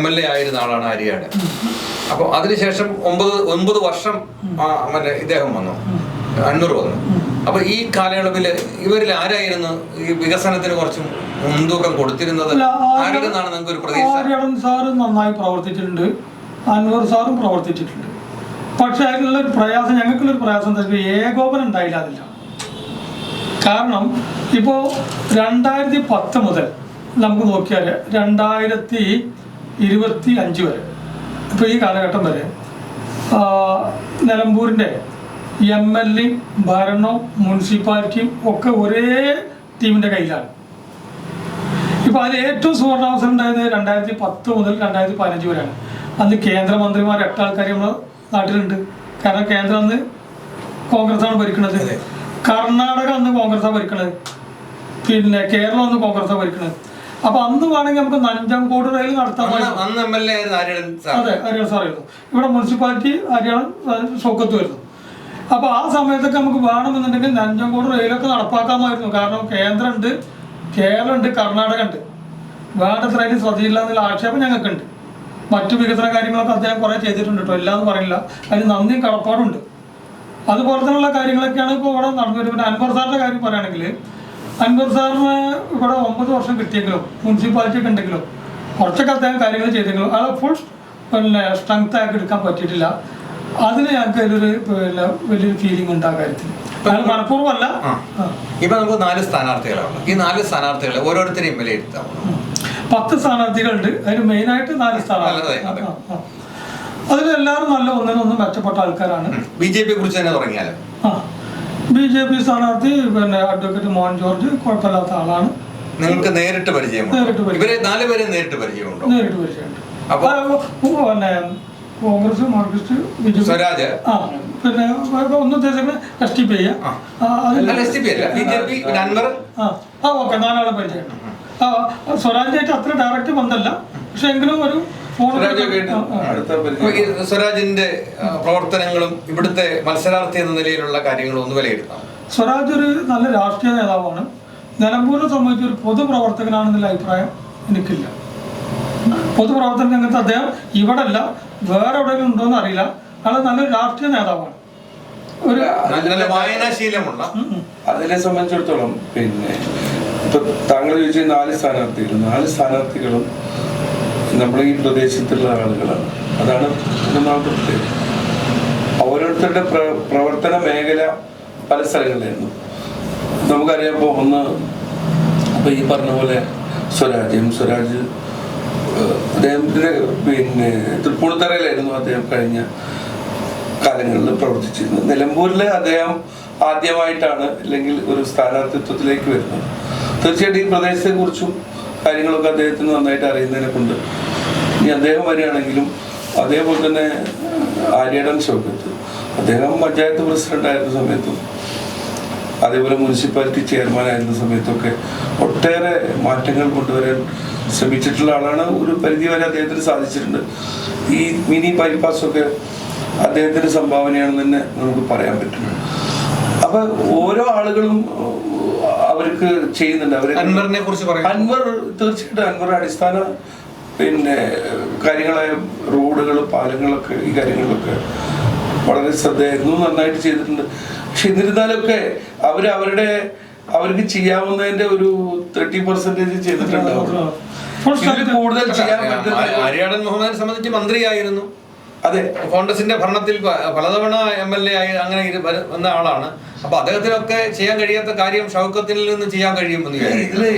B: MLA ആയിരുന്ന ആളാണ് അരിയാട്. അപ്പോൾ അതിനുശേഷം 9 വർഷം മറ്റേ ഇദ്ദേഹം വന്നു, അന്നൂർ വന്നു. അപ്പൊ ഈ കാലയളവിൽ ഇവരിൽ ആരായിരുന്നു ഈ വികസനത്തിന് കുറച്ചും മുൻതൂക്കം കൊടുത്തിരുന്നത്? ആരെന്നാണ് നിങ്ങൾക്ക് ഒരു പ്രതീക്ഷ?
A: ആര്യാടൻ സാറ് നന്നായി പ്രവർത്തിച്ചിട്ടുണ്ട്, അൻവർ സാറും പ്രവർത്തിച്ചിട്ടുണ്ട്. പക്ഷെ അതിനുള്ളൊരു പ്രയാസം, ഞങ്ങൾക്കുള്ളൊരു പ്രയാസം എന്താ വെച്ചാൽ ഏകോപനം ഉണ്ടായില്ല അതില്ല. കാരണം ഇപ്പോൾ 2010 മുതൽ നമുക്ക് നോക്കിയാൽ 2025 വരെ, ഇപ്പോൾ ഈ കാലഘട്ടം വരെ നിലമ്പൂരിൻ്റെ MLA ഭരണവും മുനിസിപ്പാലിറ്റിയും ഒക്കെ ഒരേ ടീമിൻ്റെ കയ്യിലാണ്. ഇപ്പോൾ അതിൽ ഏറ്റവും സുവർണാവസരം ഉണ്ടായത് 2010 മുതൽ 2015 വരെയാണ്. അന്ന് കേന്ദ്രമന്ത്രിമാർ 8 ആൾക്കാർ നമ്മുടെ നാട്ടിലുണ്ട്. കാരണം കേന്ദ്രം അന്ന് കോൺഗ്രസ്സാണ് ഭരിക്കുന്നത്, കർണാടക അന്ന് കോൺഗ്രസ്സാണ് ഭരിക്കുന്നത്, പിന്നെ കേരളം അന്ന് കോൺഗ്രസ്സാണ് ഭരിക്കുന്നത്. അപ്പൊ അന്ന് വേണമെങ്കിൽ നമുക്ക് നഞ്ചങ്കോട് റെയിൽ നടത്താൻ. അതെ, ഹരിയാണ സാറായിരുന്നു. ഇവിടെ മുനിസിപ്പാലിറ്റി ഹരിയാണ ഷൗക്കത്ത് വരുന്നു. അപ്പൊ ആ സമയത്തൊക്കെ നമുക്ക് വേണമെന്നുണ്ടെങ്കിൽ നഞ്ചങ്കോട് റെയിലൊക്കെ നടപ്പാക്കാമായിരുന്നു. കാരണം കേന്ദ്രമുണ്ട്, കേരളമുണ്ട്, കർണാടക ഉണ്ട്, വേണ്ടത്ര അതിന് ശ്രദ്ധയില്ല എന്നുള്ള ആക്ഷേപം ഞങ്ങൾക്കുണ്ട്. മറ്റു വികസന കാര്യങ്ങളൊക്കെ അദ്ദേഹം കുറേ ചെയ്തിട്ടുണ്ട് കേട്ടോ, ഇല്ലാന്ന് പറയില്ല, അതിന് നന്ദിയും കടപ്പാടുണ്ട്. അതുപോലെ തന്നെയുള്ള കാര്യങ്ങളൊക്കെയാണ് ഇപ്പോൾ ഇവിടെ നടന്നു വരുന്നത്. പിന്നെ അൻവർ സാറിൻ്റെ കാര്യം പറയുകയാണെങ്കിൽ അൻവർ സാറിന് ഇവിടെ 9 വർഷം കിട്ടിയെങ്കിലും മുനിസിപ്പാലിറ്റി ഒക്കെ ഉണ്ടെങ്കിലും കുറച്ചൊക്കെ അദ്ദേഹം കാര്യങ്ങൾ ചെയ്തെങ്കിലും അത് ഫുൾ സ്ട്രെങ്ത് ആക്കി എടുക്കാൻ പറ്റിയിട്ടില്ല. അതിന് ഞങ്ങൾക്ക് അതിലൊരു വലിയൊരു ഫീലിംഗ് ഉണ്ട് ആ കാര്യത്തിൽ. അത് മനഃപൂർവ്വമല്ല.
B: ഇപ്പൊ നമുക്ക് 4 സ്ഥാനാർത്ഥികളാണ്. ഈ 4 സ്ഥാനാർത്ഥികളെ ഓരോരുത്തരെയും വിലയിരുത്താം.
A: 10 സ്ഥാനാർത്ഥികളുണ്ട്. അതിന് മെയിനായിട്ട് 4 സ്ഥാനാർത്ഥികൾ. അതിലെല്ലാവരും നല്ല ഒന്നിനൊന്നും മെച്ചപ്പെട്ട ആൾക്കാരാണ്.
B: BJP കുറിച്ച് തന്നെ തുടങ്ങിയാലോ?
A: BJP സ്ഥാനാർത്ഥി അഡ്വക്കേറ്റ് മോഹൻ ജോർജ് കുഴപ്പമില്ലാത്ത ആളാണ്.
B: നിങ്ങൾക്ക് നേരിട്ട് പരിചയമുണ്ടോ? ഇവരെ 4 പേരെ നേരിട്ട് പരിചയമുണ്ടോ?
A: നേരിട്ട് പരിചയമുണ്ട്. പിന്നെ കോൺഗ്രസ്, മാർക്സിസ്റ്റ്, BJP,
B: സ്വരാജ്,
A: പിന്നെ ഒന്ന് ഉദ്ദേശിക്കുന്നത് STP ചെയ്യാം. ഓക്കെ, 4 ആളെ പരിചയമുണ്ട്. സ്വരാജായിട്ട് അത്ര ഡയറക്റ്റ് ബന്ധമല്ല, പക്ഷെ എങ്കിലും ഒരു
B: സ്വരാജിന്റെ പ്രവർത്തനങ്ങളും ഇവിടുത്തെ മത്സരാർത്ഥി എന്ന നിലയിലുള്ള കാര്യങ്ങളും ഒന്ന് വിലയിരുത്താം.
A: സ്വരാജ് ഒരു നല്ല രാഷ്ട്രീയ നേതാവാണ്. നിലമ്പൂരിനെ സംബന്ധിച്ച് ഒരു പൊതുപ്രവർത്തകനാണെന്നുള്ള അഭിപ്രായം എനിക്കില്ല. പൊതുപ്രവർത്തന രംഗത്ത് അദ്ദേഹം ഇവിടെ അല്ല, വേറെ എവിടെയെങ്കിലും ഉണ്ടോ എന്ന് അറിയില്ല. അയാൾ നല്ലൊരു രാഷ്ട്രീയ നേതാവാണ്. ഒരു
B: നല്ല വായനാശീലമുള്ള.
C: അതിനെ സംബന്ധിച്ചിടത്തോളം പിന്നെ ഇപ്പൊ താങ്കൾ ചോദിച്ച 4 സ്ഥാനാർത്ഥികളും നമ്മുടെ ഈ പ്രദേശത്തുള്ള ആളുകളാണ്. അതാണ് ഒന്നാമത്തെ പ്രത്യേകത. ഓരോരുത്തരുടെ പ്രവർത്തന മേഖല പല സ്ഥലങ്ങളിലായിരുന്നു. നമുക്കറിയാം. ഇപ്പോൾ ഇപ്പൊ ഈ പറഞ്ഞ പോലെ സ്വരാജ് അദ്ദേഹത്തിന്റെ പിന്നെ തൃപ്പൂണിത്തറയിലായിരുന്നു അദ്ദേഹം കഴിഞ്ഞ കാലങ്ങളിൽ പ്രവർത്തിച്ചിരുന്നത്. നിലമ്പൂരിൽ അദ്ദേഹം ആദ്യമായിട്ടാണ് അല്ലെങ്കിൽ ഒരു സ്ഥാനാർത്ഥിത്വത്തിലേക്ക് വരുന്നത്. തീർച്ചയായിട്ടും ഈ പ്രദേശത്തെ കുറിച്ചും കാര്യങ്ങളൊക്കെ അദ്ദേഹത്തിന് നന്നായിട്ട് അറിയുന്നതിനെ കൊണ്ട് ഇനി അദ്ദേഹം വരികയാണെങ്കിലും അതേപോലെ തന്നെ ആര്യടൻ ഷൗക്കത്ത് അദ്ദേഹം പഞ്ചായത്ത് പ്രസിഡന്റ് ആയിരുന്ന സമയത്തും അതേപോലെ മുനിസിപ്പാലിറ്റി ചെയർമാൻ ആയിരുന്ന സമയത്തൊക്കെ ഒട്ടേറെ മാറ്റങ്ങൾ കൊണ്ടുവരാൻ ശ്രമിച്ചിട്ടുള്ള ആളാണ്. ഒരു പരിധി വരെ അദ്ദേഹത്തിന് സാധിച്ചിട്ടുണ്ട്. ഈ മിനി ബൈപ്പാസൊക്കെ അദ്ദേഹത്തിന്റെ സംഭാവനയാണെന്ന് തന്നെ നമുക്ക് പറയാൻ പറ്റും. അപ്പൊ ഓരോ ആളുകളും അവർക്ക് ചെയ്യുന്നുണ്ട്.
B: അൻവറിനെ കുറിച്ച് പറയാം.
C: അൻവർ തീർച്ചയായിട്ടും അൻവർ അടിസ്ഥാന പിന്നെ കാര്യങ്ങളായ റോഡുകൾ, പാലങ്ങളൊക്കെ ഈ കാര്യങ്ങളിലൊക്കെ വളരെ ശ്രദ്ധയായിരുന്നു, നന്നായിട്ട് ചെയ്തിട്ടുണ്ട്. പക്ഷെ എന്നിരുന്നാലൊക്കെ അവർക്ക് ചെയ്യാവുന്നതിന്റെ ഒരു 30% ചെയ്തിട്ടുണ്ടാവും. കൂടുതൽ ചെയ്യാൻ പറ്റുന്ന
B: ആര്യാടൻ മുഹമ്മദിനെ സംബന്ധിച്ച് മന്ത്രിയായിരുന്നു.
C: അതെ,
B: കോൺഗ്രസിന്റെ ഭരണത്തിൽ പലതവണ MLA ആയി അങ്ങനെ വന്ന ആളാണ്. അപ്പൊ അദ്ദേഹത്തിനൊക്കെ ചെയ്യാൻ കഴിയാത്ത കാര്യം ഷൗക്കത്തിൽ നിന്ന് ചെയ്യാൻ കഴിയുമെന്ന്
C: ഇതില്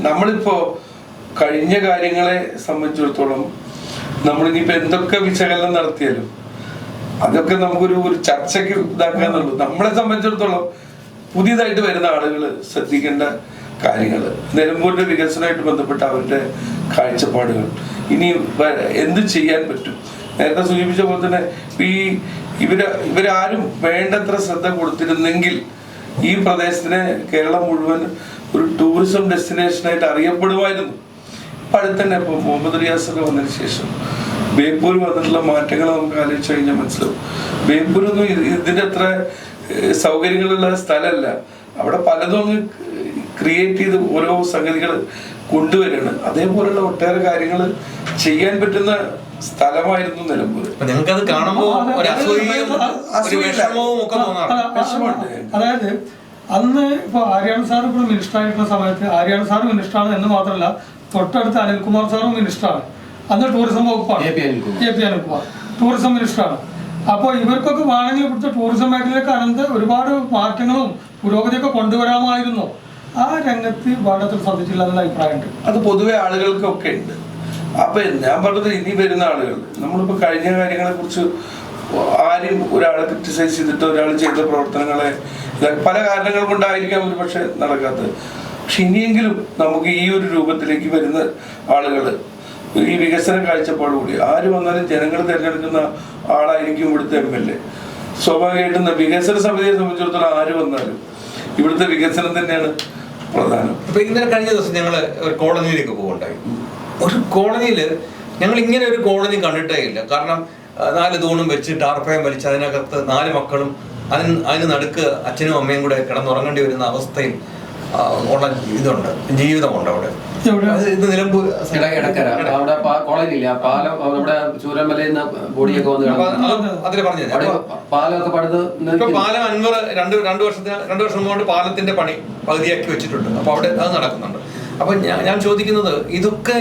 C: നമ്മളിപ്പോ കഴിഞ്ഞ കാര്യങ്ങളെ സംബന്ധിച്ചിടത്തോളം നമ്മളിനിയിപ്പോ എന്തൊക്കെ വിശകലനം നടത്തിയാലും അതൊക്കെ നമുക്കൊരു ചർച്ചയ്ക്ക് ഇതാക്കാന്നുള്ളൂ. നമ്മളെ സംബന്ധിച്ചിടത്തോളം പുതിയതായിട്ട് വരുന്ന ആളുകൾ ശ്രദ്ധിക്കേണ്ട കാര്യങ്ങൾ, നിലമ്പൂരിന്റെ വികസനമായിട്ട് ബന്ധപ്പെട്ട അവരുടെ കാഴ്ചപ്പാടുകൾ, ഇനി എന്ത് ചെയ്യാൻ പറ്റും. നേരത്തെ സൂചിപ്പിച്ച പോലെ തന്നെ ഇവരാരും വേണ്ടത്ര ശ്രദ്ധ കൊടുത്തിരുന്നെങ്കിൽ ഈ പ്രദേശത്തിനെ കേരളം മുഴുവൻ ഒരു ടൂറിസം ഡെസ്റ്റിനേഷനായിട്ട് അറിയപ്പെടുമായിരുന്നു. ഇപ്പം അടുത്ത് തന്നെ ഇപ്പോൾ മുഹമ്മദ് റിയാസൊക്കെ വന്നതിന് ശേഷം ബേപ്പൂർ വന്നിട്ടുള്ള മാറ്റങ്ങൾ നമുക്ക് ആലോചിച്ച് കഴിഞ്ഞാൽ മനസ്സിലാവും. ബേപ്പൂരൊന്നും ഇതിൻ്റെ അത്ര സൗകര്യങ്ങളുള്ള സ്ഥലമല്ല. അവിടെ പലതും അങ്ങ് ക്രിയേറ്റ് ചെയ്ത് ഓരോ സംഗതികൾ കൊണ്ടുവരികയാണ്. അതേപോലെയുള്ള ഒട്ടേറെ കാര്യങ്ങൾ ചെയ്യാൻ പറ്റുന്ന സ്ഥലമായിരുന്നു നിലമ്പൂർ.
B: ഞങ്ങൾക്കത് കാണുമ്പോൾ
A: അതായത് അന്ന് ഇപ്പൊ ആര്യാടൻ സാർ ഇപ്പോൾ മിനിസ്റ്റർ ആയിട്ടുള്ള സമയത്ത് ആര്യാടൻ സാർ മിനിസ്റ്ററാണ് എന്ന് മാത്രമല്ല, തൊട്ടടുത്ത് അനിൽകുമാർ സാറും മിനിസ്റ്ററാണ്. അന്ന് ടൂറിസം വകുപ്പാണ്, AP അനിൽകുമാർ ടൂറിസം മിനിസ്റ്ററാണ്. അപ്പോൾ ഇവർക്കൊക്കെ വേണമെങ്കിൽ ഇവിടുത്തെ ടൂറിസം മേഖലയിലേക്ക് ഒരുപാട് മാറ്റങ്ങളും പുരോഗതിയൊക്കെ കൊണ്ടുവരാമായിരുന്നു. ആ രംഗത്ത് വേണ്ടത്ര ശ്രദ്ധിച്ചില്ല എന്നുള്ള അഭിപ്രായമുണ്ട്.
C: അത് പൊതുവെ ആളുകൾക്കൊക്കെ ഉണ്ട്. അപ്പൊ ഞാൻ പറഞ്ഞത് ഇനി വരുന്ന ആളുകൾ, നമ്മളിപ്പോ കഴിഞ്ഞ കാര്യങ്ങളെ കുറിച്ച് ആരും ഒരാളെ ക്രിറ്റിസൈസ് ചെയ്തിട്ട് ഒരാൾ ചെയ്ത പ്രവർത്തനങ്ങളെ പല കാരണങ്ങൾ കൊണ്ടായിരിക്കാം ഒരു പക്ഷെ നടക്കാത്തത്. പക്ഷെ ഇനിയെങ്കിലും നമുക്ക് ഈ ഒരു രൂപത്തിലേക്ക് വരുന്ന ആളുകൾ ഈ വികസന കാഴ്ചപ്പാടുകൂടി ആര് വന്നാലും ജനങ്ങൾ തിരഞ്ഞെടുക്കുന്ന ആളായിരിക്കും ഇവിടുത്തെ MLA. സ്വാഭാവികമായിട്ടും വികസന സമിതിയെ സംബന്ധിച്ചിടത്തോളം ആര് വന്നാലും ഇവിടുത്തെ വികസനം തന്നെയാണ് പ്രധാനം.
B: ഇപ്പൊ ഇന്നലെ കഴിഞ്ഞ ദിവസം ഞങ്ങൾ ഒരു കോളനിയിലേക്ക് പോകുന്നുണ്ടായി. ഒരു കോളനിയിൽ ഞങ്ങൾ ഇങ്ങനെ ഒരു കോളനി കണ്ടിട്ടേ ഇല്ല. കാരണം 4 തൂണും വെച്ച് ടാർപ്പയം വലിച്ച് അതിനകത്ത് 4 മക്കളും അതിന് നടുക്ക് അച്ഛനും അമ്മയും കൂടെ കിടന്നുറങ്ങേണ്ടി വരുന്ന അവസ്ഥയിൽ ഉള്ള ഇതുണ്ട്, ജീവിതമുണ്ട് അവിടെ.
A: എവിടെ?
B: അത് ഇത് നിലമ്പൂർ
D: ഇടക്കര അവിടെ കോളേജില്ല, പാലം നമ്മുടെ ചൂരമലയിൽ നിന്ന് ബോഡിയൊക്കെ വന്ന്
B: അതിൽ പറഞ്ഞു.
D: പാലമൊക്കെ പണിത്
B: ഇപ്പൊ പാലം അൻവർ രണ്ട് വർഷം കൊണ്ട് പാലത്തിന്റെ പണി പകുതിയാക്കി വെച്ചിട്ടുണ്ട്. അപ്പൊ അവിടെ അത് നടക്കുന്നുണ്ട്. അപ്പൊ ഞാൻ ചോദിക്കുന്നത്, ഇതൊക്കെ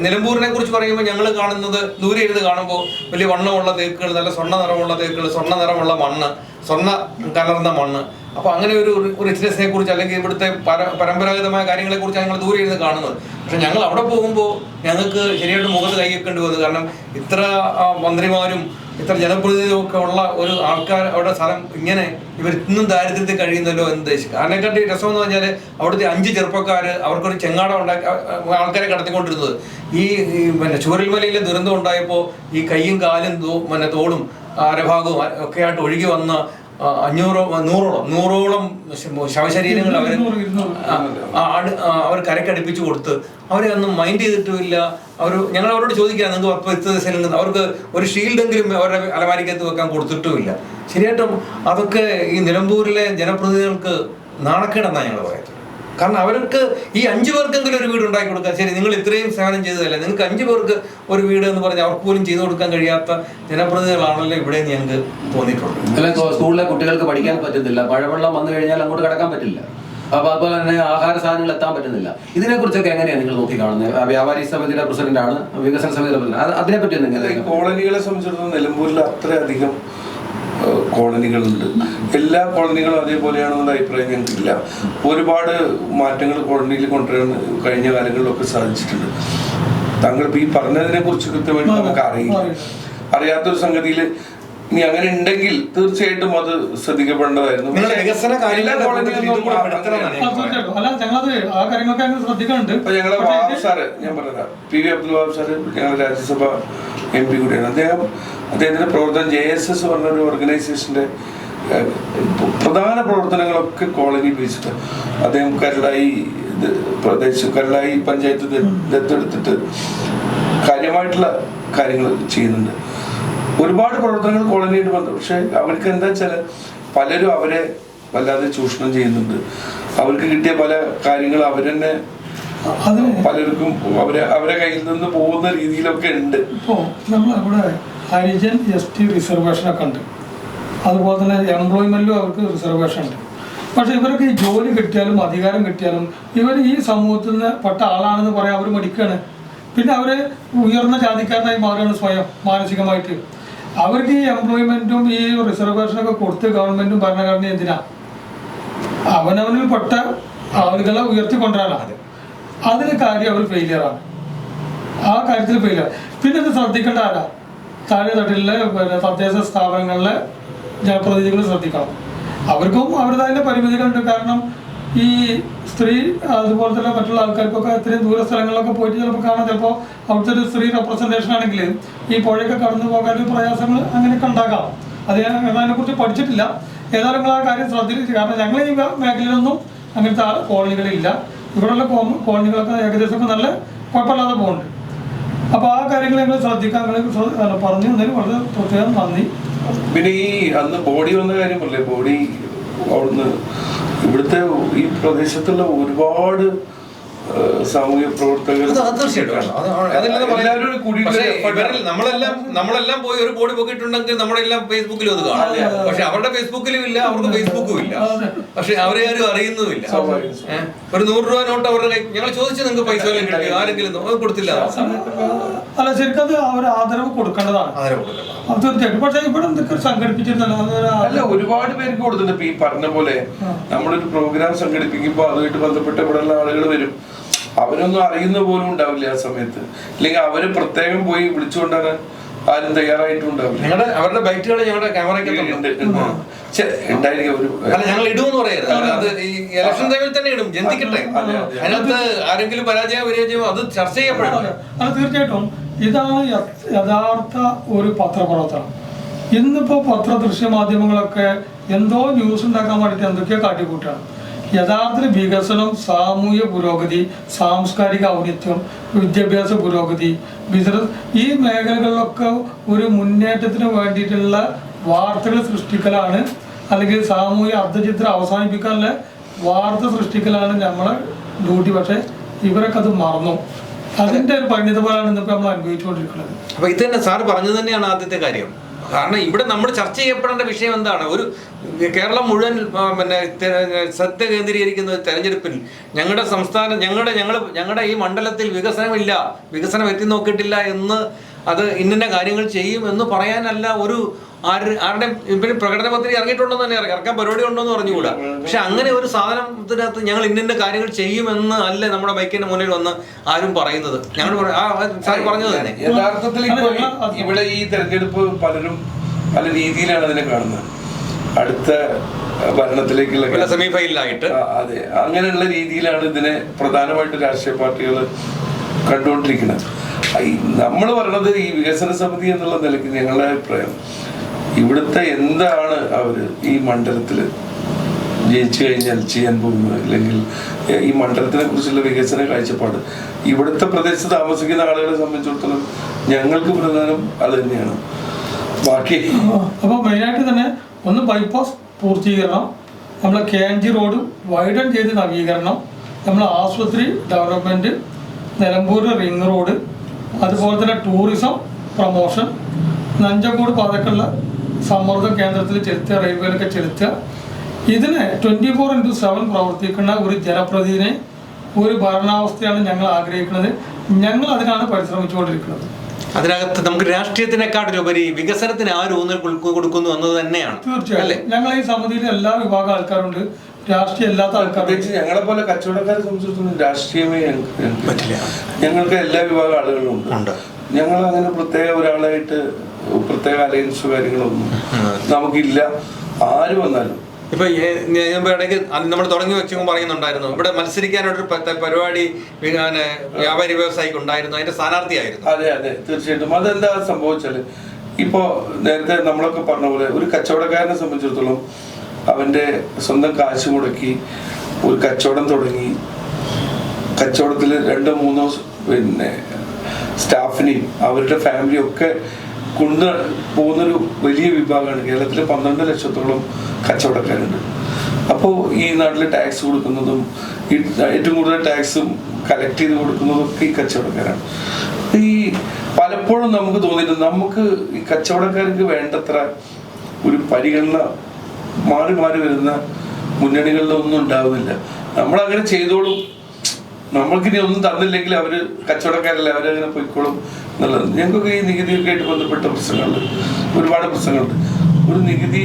B: നിലമ്പൂരിനെ കുറിച്ച് പറയുമ്പോൾ ഞങ്ങൾ കാണുന്നത് ദൂരെ ഇരുന്ന് കാണുമ്പോൾ വലിയ വണ്ണമുള്ള തേക്കുകൾ, നല്ല സ്വർണ്ണ നിറമുള്ള തേക്കുകൾ, സ്വർണ്ണ നിറമുള്ള മണ്ണ്, സ്വർണ്ണ കലർന്ന മണ്ണ്. അപ്പൊ അങ്ങനെ ഒരു റിച്ച്നെസ്സിനെ കുറിച്ച് അല്ലെങ്കിൽ ഇവിടുത്തെ പരമ്പരാഗതമായ കാര്യങ്ങളെ കുറിച്ച് ഞങ്ങൾ ദൂരെ ഇരുന്ന് കാണുന്നത്. പക്ഷെ ഞങ്ങൾ അവിടെ പോകുമ്പോൾ ഞങ്ങൾക്ക് ശരിയായിട്ട് മുഖത്ത് കൈവെക്കേണ്ടി വന്നു. കാരണം ഇത്ര മന്ത്രിമാരും ഇത്ര ജനപ്രതിനിധിയും ഒക്കെ ഉള്ള ഒരു ആൾക്കാർ അവിടെ സ്ഥലം ഇങ്ങനെ ഇവർ ഇന്നും ദാരിദ്ര്യത്തിൽ കഴിയുന്നല്ലോ എന്ന് ഉദ്ദേശിക്കുക. അതിനെക്കാട്ടി രസം എന്ന് പറഞ്ഞാൽ അവിടുത്തെ 5 ചെറുപ്പക്കാർ അവർക്കൊരു ചെങ്ങാടം ഉണ്ടാക്കി ആൾക്കാരെ കടത്തിക്കൊണ്ടിരുന്നത്. ഈ പിന്നെ ചൂരൽമലയിലെ ദുരന്തം ഉണ്ടായപ്പോൾ ഈ കൈയും കാലും തോളും അരഭാഗവും ഒക്കെ ആയിട്ട് ഒഴുകി വന്ന 100ഓളം ശവശരീരങ്ങൾ അവർ കരക്കടുപ്പിച്ചു കൊടുത്ത് അവരെ ഒന്നും മൈൻഡ് ചെയ്തിട്ടുമില്ല. ഞങ്ങൾ അവരോട് ചോദിക്കുക, നിങ്ങൾക്ക് അവർക്ക് ഒരു ഷീൽഡെങ്കിലും അവരുടെ അലമാരിക്കകത്ത് വെക്കാൻ കൊടുത്തിട്ടുമില്ല. ശരിയായിട്ടും അതൊക്കെ ഈ നിലമ്പൂരിലെ ജനപ്രതിനിധികൾക്ക് നാണക്കേടെന്നാണ് ഞങ്ങൾ പറയുന്നത്. കാരണം അവർക്ക് ഈ 5 പേർക്കെങ്കിലും ഒരു വീട് ഉണ്ടാക്കി കൊടുക്കാൻ, ശരി നിങ്ങൾ ഇത്രയും സേവനം ചെയ്തതല്ലേ, നിങ്ങൾക്ക് 5 പേർക്ക് ഒരു വീട് എന്ന് പറഞ്ഞാൽ അവർക്ക് പോലും ചെയ്തു കൊടുക്കാൻ കഴിയാത്ത ജനപ്രതിനിധികളാണല്ലോ ഇവിടെ ഞങ്ങൾക്ക് തോന്നിയിട്ടുണ്ട്.
D: സ്കൂളിലെ കുട്ടികൾക്ക് പഠിക്കാൻ പറ്റുന്നില്ല, മഴവെള്ളം വന്നു കഴിഞ്ഞാൽ അങ്ങോട്ട് കടക്കാൻ പറ്റില്ല. അപ്പൊ അതുപോലെ തന്നെ ആഹാര സാധനങ്ങൾ എത്താൻ പറ്റുന്നില്ല. ഇതിനെ കുറിച്ചൊക്കെ എങ്ങനെയാണ് നിങ്ങൾ നോക്കി കാണുന്നത്? വ്യാപാരി സമിതിയുടെ പ്രസിഡന്റാണ്, വികസന സമിതിയുടെ പ്രസിഡന്റ്, അതിനെപ്പറ്റി എന്തെങ്കിലും?
C: കോളനികളെ സംബന്ധിച്ചിടത്തോളം നിലമ്പൂരിൽ അത്രയധികം കോളനികളുണ്ട്. എല്ലാ കോളനികളും അതേപോലെയാണെന്നുള്ള അഭിപ്രായം ഞങ്ങൾക്കില്ല. ഒരുപാട് മാറ്റങ്ങൾ കോളനിയിൽ കൊണ്ടുവരാൻ കഴിഞ്ഞ കാലങ്ങളിലൊക്കെ സാധിച്ചിട്ടുണ്ട്. താങ്കൾ ഈ പറഞ്ഞതിനെ കുറിച്ച് കൃത്യമായിട്ട് നമുക്ക് അറിയാത്തൊരു സംഗതിയിൽ ഇനി അങ്ങനെ ഉണ്ടെങ്കിൽ തീർച്ചയായിട്ടും അത് ശ്രദ്ധിക്കപ്പെടേണ്ടതായിരുന്നു. ഞങ്ങളെ വഹാബ് സാറ്, ഞാൻ പറഞ്ഞതാ, PV അബ്ദുൽ വഹാബ് സാറ് ഞങ്ങളുടെ രാജ്യസഭ MP കൂടിയാണ്. അദ്ദേഹത്തിന്റെ പ്രവർത്തനം JSS പറഞ്ഞൊരു ഓർഗനൈസേഷന്റെ പ്രധാന പ്രവർത്തനങ്ങളൊക്കെ കോളനി ബേസ്ഡ്. അദ്ദേഹം കരളായി പഞ്ചായത്ത് ദത്തെടുത്തിട്ട് കാര്യമായിട്ടുള്ള കാര്യങ്ങൾ ചെയ്യുന്നുണ്ട്. ഒരുപാട് പ്രവർത്തനങ്ങൾ കോളനിയായിട്ട് ബന്ധം. പക്ഷെ അവർക്ക് എന്താ വെച്ചാൽ പലരും അവരെ വല്ലാതെ ചൂഷണം ചെയ്യുന്നുണ്ട്. അവർക്ക് കിട്ടിയ പല കാര്യങ്ങൾ അവരെന്നെ പലർക്കും അവരെ കയ്യിൽ നിന്ന് പോകുന്ന രീതിയിലൊക്കെ ഉണ്ട്.
A: ഇപ്പോൾ നമ്മളിവിടെ ഹരിജൻ ST റിസർവേഷനൊക്കെ ഉണ്ട്. അതുപോലെ തന്നെ എംപ്ലോയ്മെന്റിലും അവർക്ക് റിസർവേഷൻ ഉണ്ട്. പക്ഷെ ഇവർക്ക് ഈ ജോലി കിട്ടിയാലും അധികാരം കിട്ടിയാലും ഇവർ ഈ സമൂഹത്തിൽ നിന്ന് പെട്ട ആളാണെന്ന് പറയാൻ അവർ മടിക്കുകയാണ്. പിന്നെ അവർ ഉയർന്ന ജാതിക്കാരനായി മാറുകയാണ് സ്വയം മാനസികമായിട്ട്. അവർക്ക് ഈ എംപ്ലോയ്മെന്റും ഈ റിസർവേഷനൊക്കെ കൊടുത്ത് ഗവൺമെന്റും ഭരണഘടനയും എന്തിനാ? അവനവനിൽ പെട്ട ആളുകളെ ഉയർത്തിക്കൊണ്ടുവരാനാണ്. അതിന് കാര്യം അവർ ഫെയിലിയറാണ്. ആ കാര്യത്തിൽ ഫെയിലിയർ. പിന്നെ ഇത് ശ്രദ്ധിക്കേണ്ട ആരാ? താഴെ തട്ടിലെ തദ്ദേശ സ്ഥാപനങ്ങളിലെ ജനപ്രതിനിധികൾ ശ്രദ്ധിക്കണം. അവർക്കും അവരുടേതായ പരിമിതികളുണ്ട്. കാരണം ഈ സ്ത്രീ അതുപോലെ തന്നെ മറ്റുള്ള ആൾക്കാർക്കൊക്കെ ഇത്രയും ദൂര സ്ഥലങ്ങളിലൊക്കെ പോയിട്ട് ചിലപ്പോൾ കാണാം. ചിലപ്പോൾ അവിടുത്തെ ഒരു സ്ത്രീ റെപ്രസെൻറ്റേഷൻ ആണെങ്കിൽ ഈ പുഴയൊക്കെ കടന്നു പോകാൻ പ്രയാസങ്ങൾ അങ്ങനെയൊക്കെ ഉണ്ടാകാം. അത് ഞാൻ അതിനെക്കുറിച്ച് പഠിച്ചിട്ടില്ല. ഏതായാലും നിങ്ങൾ ആ കാര്യം ശ്രദ്ധിച്ചു. കാരണം ഞങ്ങൾ ഈ മേഖലയിലൊന്നും അങ്ങനത്തെ കോളനികളില്ല. ഇവിടെയുള്ള കോളനികളൊക്കെ ഏകദേശമൊക്കെ നല്ല കുഴപ്പമില്ലാതെ പോകുന്നുണ്ട്. അപ്പോൾ ആ കാര്യങ്ങൾ ഞങ്ങൾ ശ്രദ്ധിക്കാൻ പറഞ്ഞു തന്നതിന് വളരെ പ്രത്യേകം നന്ദി.
C: പിന്നെ ഈ അന്ന് ബോഡി വന്ന കാര്യം പറയേ, ബോഡി അവിടുന്ന് ഇവിടുത്തെ ഈ പ്രദേശത്തുള്ള ഒരുപാട് സാമൂഹ്യ പ്രവർത്തകർ
B: നമ്മളെല്ലാം പോയി ഒരു ബോഡി പൊക്കിയിട്ടുണ്ടെങ്കിൽ നമ്മളെല്ലാം ഫേസ്ബുക്കിലും അത് കാണാം. പക്ഷെ അവരുടെ ഫേസ്ബുക്കിലും ഇല്ല, അവർക്ക് ഫേസ്ബുക്കും ഇല്ല. പക്ഷെ അവരെ ആരും അറിയുന്നുമില്ല. ഒരു 100 രൂപ നോട്ട് അവരുടെ ഞങ്ങൾ ചോദിച്ചു, നിങ്ങൾക്ക് പൈസ കിട്ടി ആരെങ്കിലും കൊടുത്തില്ല.
A: അല്ല, ശരിക്കും അത് അവർ ആദരവ് കൊടുക്കേണ്ടതാണ്. തീർച്ചയായിട്ടും. പക്ഷെ ഇവിടെ എന്തൊക്കെ സംഘടിപ്പിച്ചിരുന്നല്ലോ,
C: അല്ല ഒരുപാട് പേർക്ക് കൊടുത്തിട്ടുണ്ട്. ഇപ്പൊ ഈ പറഞ്ഞ പോലെ നമ്മളൊരു പ്രോഗ്രാം സംഘടിപ്പിക്കുമ്പോൾ അതുമായിട്ട് ബന്ധപ്പെട്ട ഇവിടെയുള്ള ആളുകൾ വരും. അവരൊന്നും അറിയുന്ന പോലും ഉണ്ടാവില്ല ആ സമയത്ത്. അല്ലെങ്കിൽ അവര് പ്രത്യേകം പോയി വിളിച്ചുകൊണ്ടാകാൻ ആരും തയ്യാറായിട്ടും ഉണ്ടാവില്ല.
B: അവരുടെ ബൈറ്റുകൾ ഞങ്ങളുടെ ക്യാമറയ്ക്കുണ്ട്
C: ഉണ്ടായിരിക്കും.
B: ഞങ്ങൾ ഇടുമെന്ന് പറയരുത്. അത് ഈ ഇലക്ഷൻ ടൈമിൽ തന്നെ ഇടും, ജന്തിക്കട്ടെ. അതിനകത്ത് ആരെങ്കിലും പരാജയം അത് ചർച്ച ചെയ്യപ്പെടും.
A: അത് തീർച്ചയായിട്ടും ഇതാണ് യഥാർത്ഥ ഒരു പത്രപ്രവർത്തനം. ഇന്നിപ്പോ ദൃശ്യമാധ്യമങ്ങളൊക്കെ എന്തോ ന്യൂസ് ഉണ്ടാക്കാൻ വേണ്ടിയിട്ട് എന്തൊക്കെയോ കാട്ടിക്കൂട്ടാണ്. യഥാർത്ഥ വികസനം, സാമൂഹ്യ പുരോഗതി, സാംസ്കാരിക ഔന്നിത്യം, വിദ്യാഭ്യാസ പുരോഗതി, ബിസിനസ്, ഈ മേഖലകളിലൊക്കെ ഒരു മുന്നേറ്റത്തിന് വേണ്ടിയിട്ടുള്ള വാർത്തകൾ സൃഷ്ടിക്കലാണ്. അല്ലെങ്കിൽ സാമൂഹ്യ അർദ്ധചിത്രം അവസാനിപ്പിക്കാനുള്ള വാർത്ത സൃഷ്ടിക്കലാണ് നമ്മളെ ഡ്യൂട്ടി. പക്ഷേ ഇവരൊക്കെ അത് മറന്നു. അതിന്റെ ഒരു പരിണിതഫലമാണ് ഇന്നിപ്പോൾ നമ്മൾ അനുഭവിച്ചുകൊണ്ടിരിക്കുന്നത്.
B: അപ്പൊ ഇത് തന്നെ സാറ് പറഞ്ഞത് തന്നെയാണ് ആദ്യത്തെ കാര്യം. കാരണം ഇവിടെ നമ്മൾ ചർച്ച ചെയ്യപ്പെടേണ്ട വിഷയം എന്താണ്? ഒരു കേരളം മുഴുവൻ പിന്നെ ശ്രദ്ധ കേന്ദ്രീകരിക്കുന്ന തെരഞ്ഞെടുപ്പിൽ ഞങ്ങളുടെ സംസ്ഥാനം ഞങ്ങളുടെ ഈ മണ്ഡലത്തിൽ വികസനമില്ല, വികസനം എത്തി നോക്കിയിട്ടില്ല എന്ന്, അത് ഇന്ന കാര്യങ്ങൾ ചെയ്യും എന്ന് പറയാനല്ല ഒരു ആരുടെയും ഇവര് പ്രകടന പത്രിക ഇറങ്ങിയിട്ടുണ്ടോ തന്നെ ഇറക്കാൻ പരിപാടി ഉണ്ടോ എന്ന് പറഞ്ഞുകൂടാ. പക്ഷെ അങ്ങനെ ഒരു സാധനത്തിനകത്ത് ഞങ്ങൾ ഇന്ന കാര്യങ്ങൾ ചെയ്യുമെന്ന് അല്ലേ നമ്മുടെ ബൈക്കിന്റെ മുന്നിൽ വന്ന് ആരും പറയുന്നത്. ഞങ്ങൾ പറഞ്ഞത് തന്നെ
C: യഥാർത്ഥത്തിൽ ഇവിടെ ഈ തെരഞ്ഞെടുപ്പ് പലരും പല രീതിയിലാണ് അതിനെ കാണുന്നത്. അടുത്ത ഭരണത്തിലേക്കുള്ള
B: സെമി ഫൈനലായിട്ട്,
C: അതെ, അങ്ങനെയുള്ള രീതിയിലാണ് ഇതിനെ പ്രധാനമായിട്ട് രാഷ്ട്രീയ പാർട്ടികൾ കണ്ടുകൊണ്ടിരിക്കുന്നത്. നമ്മൾ പറയുന്നത് ഈ വികസന സമിതി എന്നുള്ള നിലയ്ക്ക് ഞങ്ങളുടെ അഭിപ്രായം, ഇവിടുത്തെ എന്താണ് അവർ ഈ മണ്ഡലത്തിൽ ജയിച്ചു കഴിഞ്ഞാൽ ചെയ്യാൻ പോകുന്നത്, അല്ലെങ്കിൽ ഈ മണ്ഡലത്തിനെ കുറിച്ചുള്ള വികസന കാഴ്ചപ്പാട് ഇവിടുത്തെ പ്രദേശത്ത് താമസിക്കുന്ന ആളുകളെ സംബന്ധിച്ചിടത്തോളം ഞങ്ങൾക്ക് പ്രധാനം അത് തന്നെയാണ്. ബാക്കി
A: അപ്പോൾ മെയിനായിട്ട് തന്നെ ഒന്ന് ബൈപ്പാസ് പൂർത്തീകരണം, നമ്മളെ KNG റോഡ് വൈഡൻ ചെയ്ത് നവീകരണം, നമ്മളെ ആശുപത്രി ഡെവലപ്മെൻറ്റ്, നിലമ്പൂർ റിംഗ് റോഡ്, അതുപോലെ തന്നെ ടൂറിസം പ്രൊമോഷൻ, നഞ്ചങ്കോട് പാതക്കുള്ള സമ്മർദ്ദ കേന്ദ്രത്തിൽ ചെലുത്തുക, റെയിൽവേയിലൊക്കെ ചെലുത്തുക. ഇതിന് 24/7 പ്രവർത്തിക്കുന്ന ഒരു ജനപ്രതിനിധിയെ, ഒരു ഭരണാവസ്ഥയാണ് ഞങ്ങൾ ആഗ്രഹിക്കുന്നത്. ഞങ്ങൾ അതിനാണ് പരിശ്രമിച്ചുകൊണ്ടിരിക്കുന്നത്.
B: അതിനകത്ത് നമുക്ക് രാഷ്ട്രീയത്തിനെക്കാട്ടിലുപരി വികസനത്തിന് ആര് ഊന്നൽ കൊടുക്കുന്നു എന്നത് തന്നെയാണ്.
A: തീർച്ചയായും ഞങ്ങൾ ഈ സമിതിയിൽ എല്ലാ വിഭാഗം ആൾക്കാരുണ്ട്, രാഷ്ട്രീയം ഇല്ലാത്ത ആൾക്കാർ.
C: ഞങ്ങളെ പോലെ കച്ചവടക്കാരെ സംബന്ധിച്ചിടത്തോളം രാഷ്ട്രീയമേ പറ്റില്ല. ഞങ്ങൾക്ക് എല്ലാ വിഭാഗം ആളുകളും ഉണ്ട്. ഞങ്ങൾ അങ്ങനെ പ്രത്യേക ഒരാളായിട്ട് പ്രത്യേക അലയൻസ് കാര്യങ്ങളൊന്നും നമുക്കില്ല. ആര് വന്നാലും
B: ഇപ്പൊ ഇടയ്ക്ക് നമ്മൾ തുടങ്ങി വെച്ചു പറയുന്നുണ്ടായിരുന്നു, ഇവിടെ മത്സരിക്കാനൊരു പരിപാടി വ്യാപാരി വ്യവസായിക്ക് ഉണ്ടായിരുന്നു, അതിന്റെ സ്ഥാനാർത്ഥിയായിരുന്നു.
C: അതെ അതെ, തീർച്ചയായിട്ടും. അതെന്താ സംഭവിച്ചാല്, ഇപ്പോ നേരത്തെ നമ്മളൊക്കെ പറഞ്ഞ പോലെ ഒരു കച്ചവടക്കാരനെ സംബന്ധിച്ചിടത്തോളം അവന്റെ സ്വന്തം കാശ് മുടക്കി ഒരു കച്ചവടം തുടങ്ങി, കച്ചവടത്തിൽ 2-3 പിന്നെ സ്റ്റാഫിനെയും അവരുടെ ഫാമിലിയും ഒക്കെ കൊണ്ട് പോകുന്നൊരു വലിയ വിഭാഗമാണ്. കേരളത്തിൽ 12 ലക്ഷത്തോളം കച്ചവടക്കാരുണ്ട്. അപ്പോൾ ഈ നാട്ടിൽ ടാക്സ് കൊടുക്കുന്നതും ഏറ്റവും കൂടുതൽ ടാക്സും കളക്ട് ചെയ്ത് കൊടുക്കുന്നതും ഒക്കെ ഈ കച്ചവടക്കാരാണ്. ഈ പലപ്പോഴും നമുക്ക് തോന്നിയിട്ട് നമുക്ക് ഈ കച്ചവടക്കാർക്ക് വേണ്ടത്ര ഒരു പരിഗണന മാറി മാറി വരുന്ന മുന്നണികളിലൊന്നും ഉണ്ടാവുന്നില്ല. നമ്മളങ്ങനെ ചെയ്തോളും, നമ്മൾക്കിനി ഒന്നും തന്നില്ലെങ്കിൽ അവര് കച്ചവടക്കാരല്ല, അവരങ്ങനെ പൊയ്ക്കോളും എന്നുള്ളത്. ഞങ്ങൾക്കൊക്കെ ഈ നികുതിയൊക്കെ ആയിട്ട് ബന്ധപ്പെട്ട പ്രശ്നങ്ങളുണ്ട്, ഒരുപാട് പ്രശ്നങ്ങളുണ്ട്. ഒരു നികുതി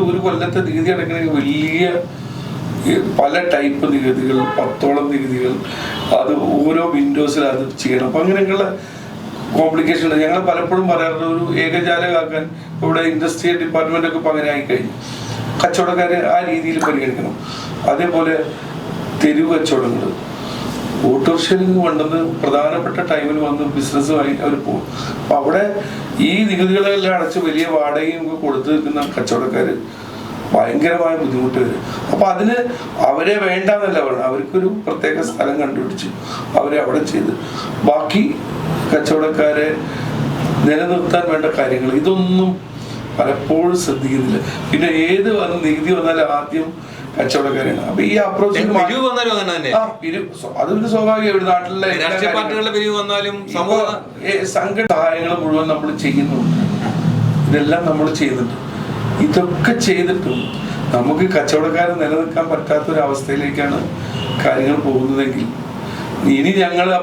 C: ഒരു കൊല്ലത്തെ നികുതി അടക്കണമെങ്കിൽ വലിയ പല ടൈപ്പ് നികുതികൾ, 10ഓളം നികുതികൾ, അത് ഓരോ വിൻഡോസിൽ അത് ചെയ്യണം. അപ്പം അങ്ങനെയൊക്കെയുള്ള കോംപ്ലിക്കേഷൻ ഉണ്ട്. ഞങ്ങൾ പലപ്പോഴും പറയാറുണ്ട്, ഒരു ഏകജാലകാക്കാൻ ഇവിടെ ഇൻഡസ്ട്രിയൽ ഡിപ്പാർട്ട്മെന്റ് ഒക്കെ ഇപ്പം അങ്ങനെ ആയിക്കഴിഞ്ഞു. കച്ചവടക്കാരെ ആ രീതിയിൽ പരിഗണിക്കണം. അതേപോലെ തെരുവ് കച്ചവടങ്ങൾ, ഓട്ടോറിക്ഷയിൽ നിന്ന് കൊണ്ടുവന്ന് പ്രധാനപ്പെട്ട ടൈമിൽ വന്ന് ബിസിനസ്സുമായി അവർ പോകും. അപ്പം അവിടെ ഈ നികുതികളെല്ലാം അടച്ച് വലിയ വാടകയും ഒക്കെ കൊടുത്തു നിൽക്കുന്ന കച്ചവടക്കാർ ഭയങ്കരമായ ബുദ്ധിമുട്ട് വരും. അപ്പം അതിന് അവരെ വേണ്ടെന്നല്ല പറഞ്ഞു, അവർക്കൊരു പ്രത്യേക സ്ഥലം കണ്ടുപിടിച്ച് അവരെ അവിടെ ചെയ്ത് ബാക്കി കച്ചവടക്കാരെ നിലനിർത്താൻ വേണ്ട കാര്യങ്ങൾ ഇതൊന്നും പലപ്പോഴും ശ്രദ്ധിക്കുന്നില്ല. പിന്നെ ഏത് നികുതി വന്നാലും ആദ്യം കച്ചവടക്കാരാണ്. അപ്പൊ ഈ അപ്രോച്ച് അത് പിന്നെ സ്വാഭാവികം. ഒരു നാട്ടിലെ സംഘടന സഹായങ്ങൾ മുഴുവൻ നമ്മൾ ചെയ്യുന്നുണ്ട്, ഇതെല്ലാം നമ്മൾ ചെയ്യുന്നുണ്ട്. ഇതൊക്കെ ചെയ്തിട്ടും നമുക്ക് കച്ചവടക്കാരെ നിലനിൽക്കാൻ പറ്റാത്തൊരവസ്ഥയിലേക്കാണ് കാര്യങ്ങൾ പോകുന്നതെങ്കിൽ ഇനി ഞങ്ങളുടെ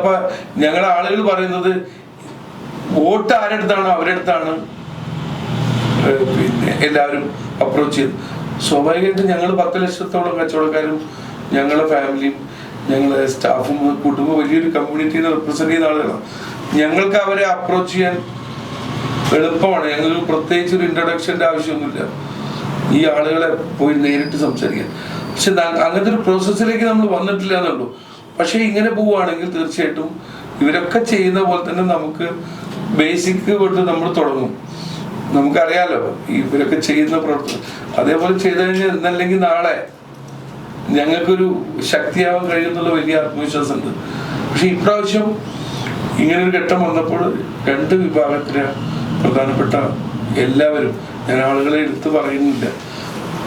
C: ആളുകൾ പറയുന്നത് വോട്ട് ആരെടുത്താണോ അവരെടുത്താണ് പിന്നെ എല്ലാവരും അപ്രോച്ച് ചെയ്ത്. സ്വാഭാവികമായിട്ടും ഞങ്ങൾ 10 ലക്ഷത്തോളം കച്ചവടക്കാരും ഞങ്ങളുടെ ഫാമിലിയും ഞങ്ങളുടെ സ്റ്റാഫും കൂട്ടുമ്പോൾ വലിയൊരു കമ്മ്യൂണിറ്റിനെ റെപ്രസെന്റ് ചെയ്യുന്ന ആളുകളാണ്. ഞങ്ങൾക്ക് അവരെ അപ്രോച്ച് ചെയ്യാൻ എളുപ്പമാണ്. ഞങ്ങൾക്ക് പ്രത്യേകിച്ച് ഒരു ഇൻട്രൊഡക്ഷൻ്റെ ആവശ്യമൊന്നുമില്ല, ഈ ആളുകളെ പോയി നേരിട്ട് സംസാരിക്കാൻ. പക്ഷെ അങ്ങനത്തെ ഒരു പ്രോസസ്സിലേക്ക് നമ്മൾ വന്നിട്ടില്ല എന്നുള്ളൂ. പക്ഷെ ഇങ്ങനെ പോവുകയാണെങ്കിൽ തീർച്ചയായിട്ടും ഇവരൊക്കെ ചെയ്യുന്ന പോലെ തന്നെ നമുക്ക് ബേസിക് കൊണ്ട് നമ്മൾ തുടങ്ങും. നമുക്കറിയാലോ ഇവരൊക്കെ ചെയ്യുന്ന പ്രവർത്തനം, അതേപോലെ ചെയ്തു കഴിഞ്ഞാൽ എന്നല്ലെങ്കിൽ നാളെ ഞങ്ങൾക്കൊരു ശക്തിയാവാൻ കഴിയുന്നുള്ള വലിയ ആത്മവിശ്വാസമുണ്ട്. പക്ഷെ ഇപ്രാവശ്യം ഇങ്ങനൊരു ഘട്ടം വന്നപ്പോൾ 2 വിഭാഗത്തിലെ പ്രധാനപ്പെട്ട എല്ലാവരും, ഞാൻ ആളുകളെ എടുത്തു പറയുന്നില്ല,